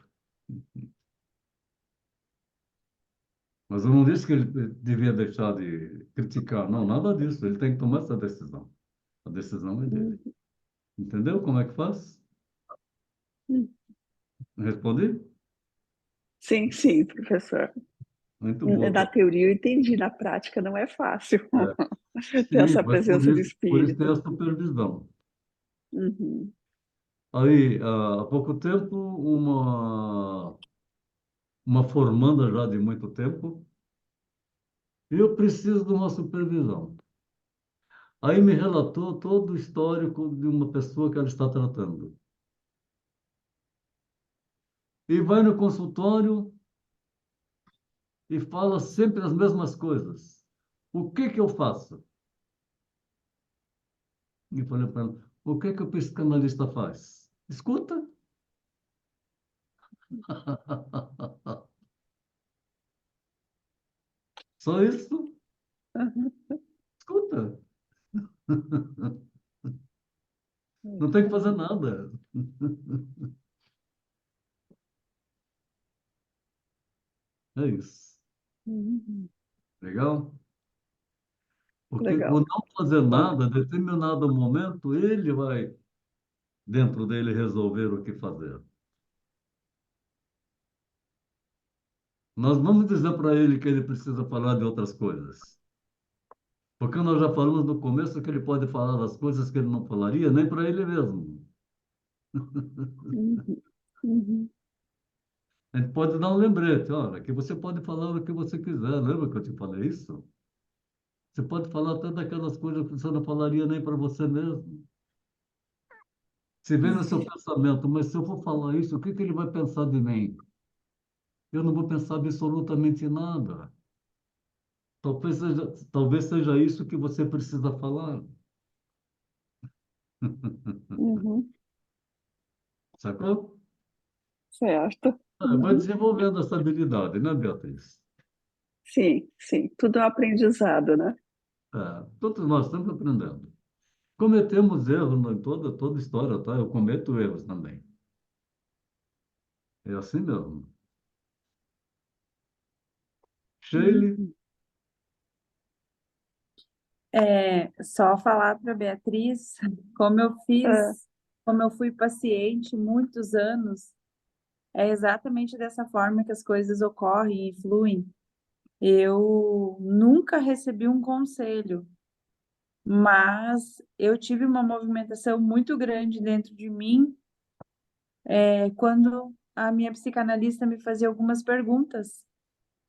Mas eu não disse que ele devia deixar de criticar, não, nada disso. Ele tem que tomar essa decisão. A decisão é dele. uhum, Entendeu como é que faz? uhum. Respondi? Sim, sim, professor. Muito boa. Na teoria eu entendi, na prática não é fácil É. ter Sim, essa mas presença de por isso tem espírito. a supervisão. Uhum, Aí, há pouco tempo, uma formanda já de muito tempo, eu preciso de uma supervisão. Aí me relatou todo o histórico de uma pessoa que ela está tratando. E vai no consultório e fala sempre as mesmas coisas. O que que eu faço? E falei para ela, o que que o psicanalista faz? Escuta. Só isso. Aham. Escuta. Não tem que fazer nada. É isso. Uhum. Legal? Porque o Legal. não fazer Bom, nada, em determinado momento, ele vai, dentro dele, resolver o que fazer. Nós vamos dizer para ele que ele precisa falar de outras coisas. Porque nós já falamos no começo que ele pode falar das coisas que ele não falaria nem para ele mesmo. uhum. Uhum. A gente pode dar um lembrete, olha, que você pode falar o que você quiser. Lembra que eu te falei isso? Você pode falar até daquelas coisas que você não falaria nem para você mesmo. Se vem no seu pensamento, mas se eu for falar isso, o que que ele vai pensar de mim? Eu não vou pensar absolutamente nada. Talvez seja isso que você precisa falar. Uhum. Sacou? Certo. Vai Uhum. desenvolvendo essa habilidade, né, Beatriz? Sim, sim. Tudo é um aprendizado, né? Todos nós estamos aprendendo. Cometemos erros em toda história, tá? Eu cometo erros também. É assim mesmo. Sheila, Uhum. Só falar para Beatriz, como eu É. fiz, como eu fui paciente muitos anos, é exatamente dessa forma que as coisas ocorrem e fluem. Eu nunca recebi um conselho, mas eu tive uma movimentação muito grande dentro de mim, quando a minha psicanalista me fazia algumas perguntas,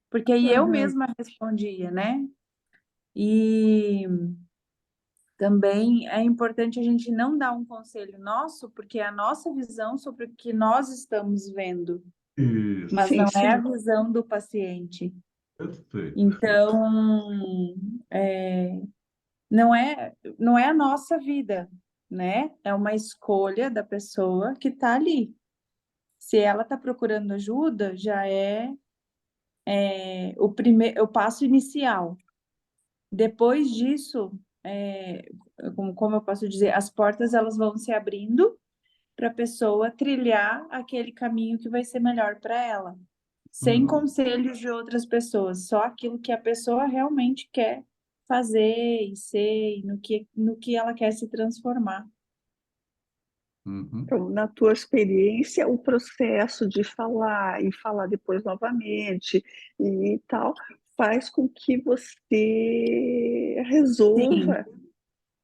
porque aí eu Aham. mesma respondia, né? E também é importante a gente não dar um conselho nosso, porque é a nossa visão sobre o que nós estamos vendo, mas isso. Sim, não é a sim. visão do paciente. Perfeito. Então, não é a nossa vida, né? É uma escolha da pessoa que está ali. Se ela está procurando ajuda, já o passo inicial. Depois disso, como eu posso dizer, as portas elas vão se abrindo para a pessoa trilhar aquele caminho que vai ser melhor para ela, sem Uhum, conselhos de outras pessoas, só aquilo que a pessoa realmente quer fazer e ser, e no que ela quer se transformar. uhum. Então, na tua experiência, o processo de falar e falar depois novamente e tal, faz com que você Sim, resolva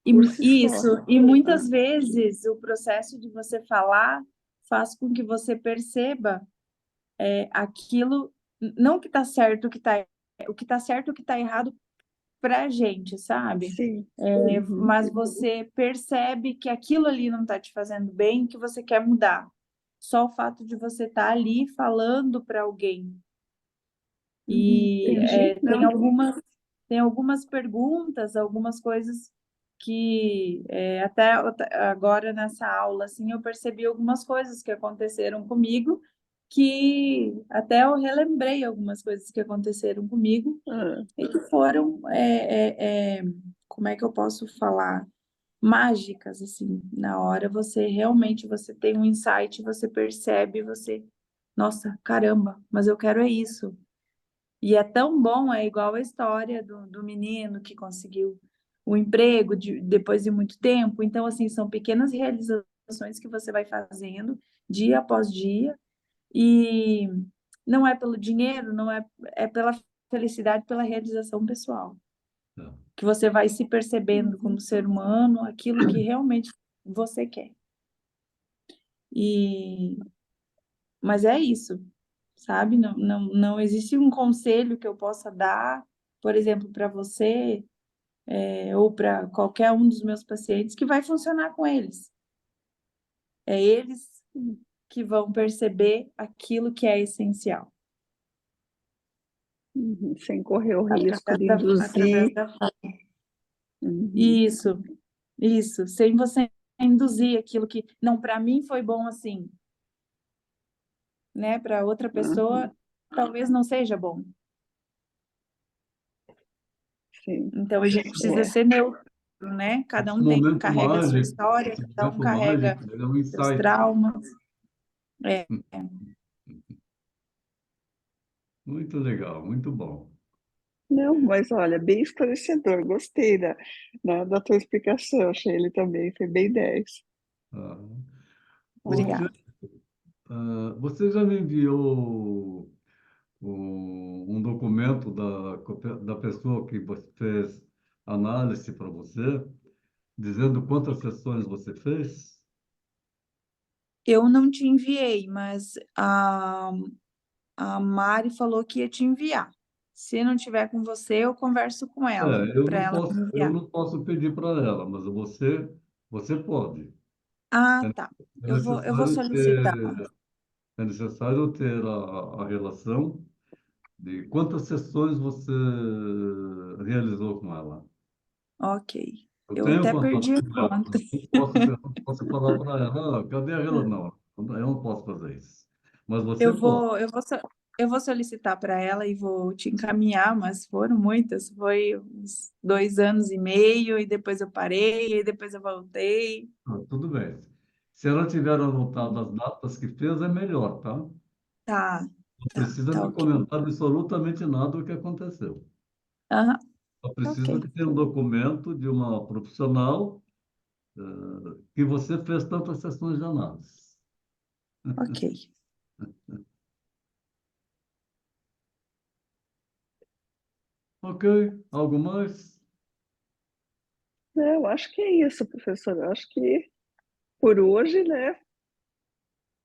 e por si isso, só. e Ah, muitas vezes o processo de você falar faz com que você perceba aquilo, não que está certo, o que está certo, o que está errado para a gente, sabe? sim. Uhum. Mas você percebe que aquilo ali não está te fazendo bem, que você quer mudar. Só o fato de você estar ali falando para alguém. Uhum. E Entendi. tem Não. algumas perguntas, algumas coisas que até agora nessa aula, assim, eu percebi algumas coisas que aconteceram comigo, que até eu relembrei algumas coisas que aconteceram comigo, Ah, e que foram, como é que eu posso falar? Mágicas, assim, na hora você tem um insight, você percebe, nossa, caramba, mas eu quero é isso. E é tão bom, é igual a história do menino que conseguiu o emprego depois de muito tempo. Então, assim, são pequenas realizações que você vai fazendo dia após dia, e não é pelo dinheiro, não é, é pela felicidade, pela realização pessoal, É, que você vai se percebendo uhum. como ser humano, aquilo que realmente você quer. E, mas é isso, sabe? Não existe um conselho que eu possa dar, por exemplo, para você, ou para qualquer um dos meus pacientes, que vai funcionar com eles. É eles que vão perceber aquilo que é essencial. Sem correr o risco de através induzir. da fala. Uhum, Isso, sem você induzir aquilo que, não, para mim foi bom assim, né? Para outra pessoa, talvez não seja bom. sim. Então a gente precisa ser neutro, né? Cada Esse um momento carrega a sua mágico, história, esse cada um momento carrega mágico, ele é um seus insight. traumas. É, Muito legal, muito bom. Não, mas olha, bem esclarecedor, gostei da tua explicação, achei ele também, foi bem 10. Ah. Você, obrigada. você já me enviou um documento da pessoa que você fez análise para você, dizendo quantas sessões você fez? Eu não te enviei, mas a Mari falou que ia te enviar. Se não tiver com você, eu converso com ela, para ela me Eu enviar. não posso pedir para ela, mas você pode. Ah, É, tá. é Eu vou necessário solicitar. é necessário ter a relação de quantas sessões você realizou com ela. Ok. Eu Eu tenho até contato perdi a com ela, conta. eu não posso falar para ela, cadê a relação? Não, eu não posso fazer isso. Mas você Eu pode. vou, eu vou, so- eu vou solicitar para ela e vou te encaminhar, mas foram muitas. Foi uns 2 anos e meio, e depois eu parei, e depois eu voltei. Ah, tudo bem. Se ela tiver anotado as datas que fez, é melhor, tá? Não Tá, precisa tá me ok. comentar absolutamente nada do que aconteceu. Aham, Só tá precisa ok. de ter um documento de uma profissional que você fez tantas sessões de análise. Ok. Ok, algo mais? Não, acho que é isso, professor. Eu acho que por hoje, né,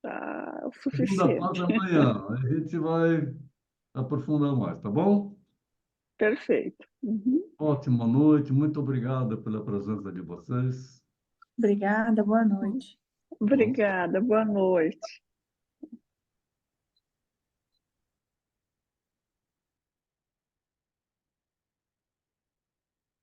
tá o Segunda parte suficiente. amanhã. A gente vai aprofundar mais, tá bom? Perfeito. Uhum. Ótima noite, muito obrigado pela presença de vocês. Obrigada, boa noite. Vamos Obrigada, boa noite.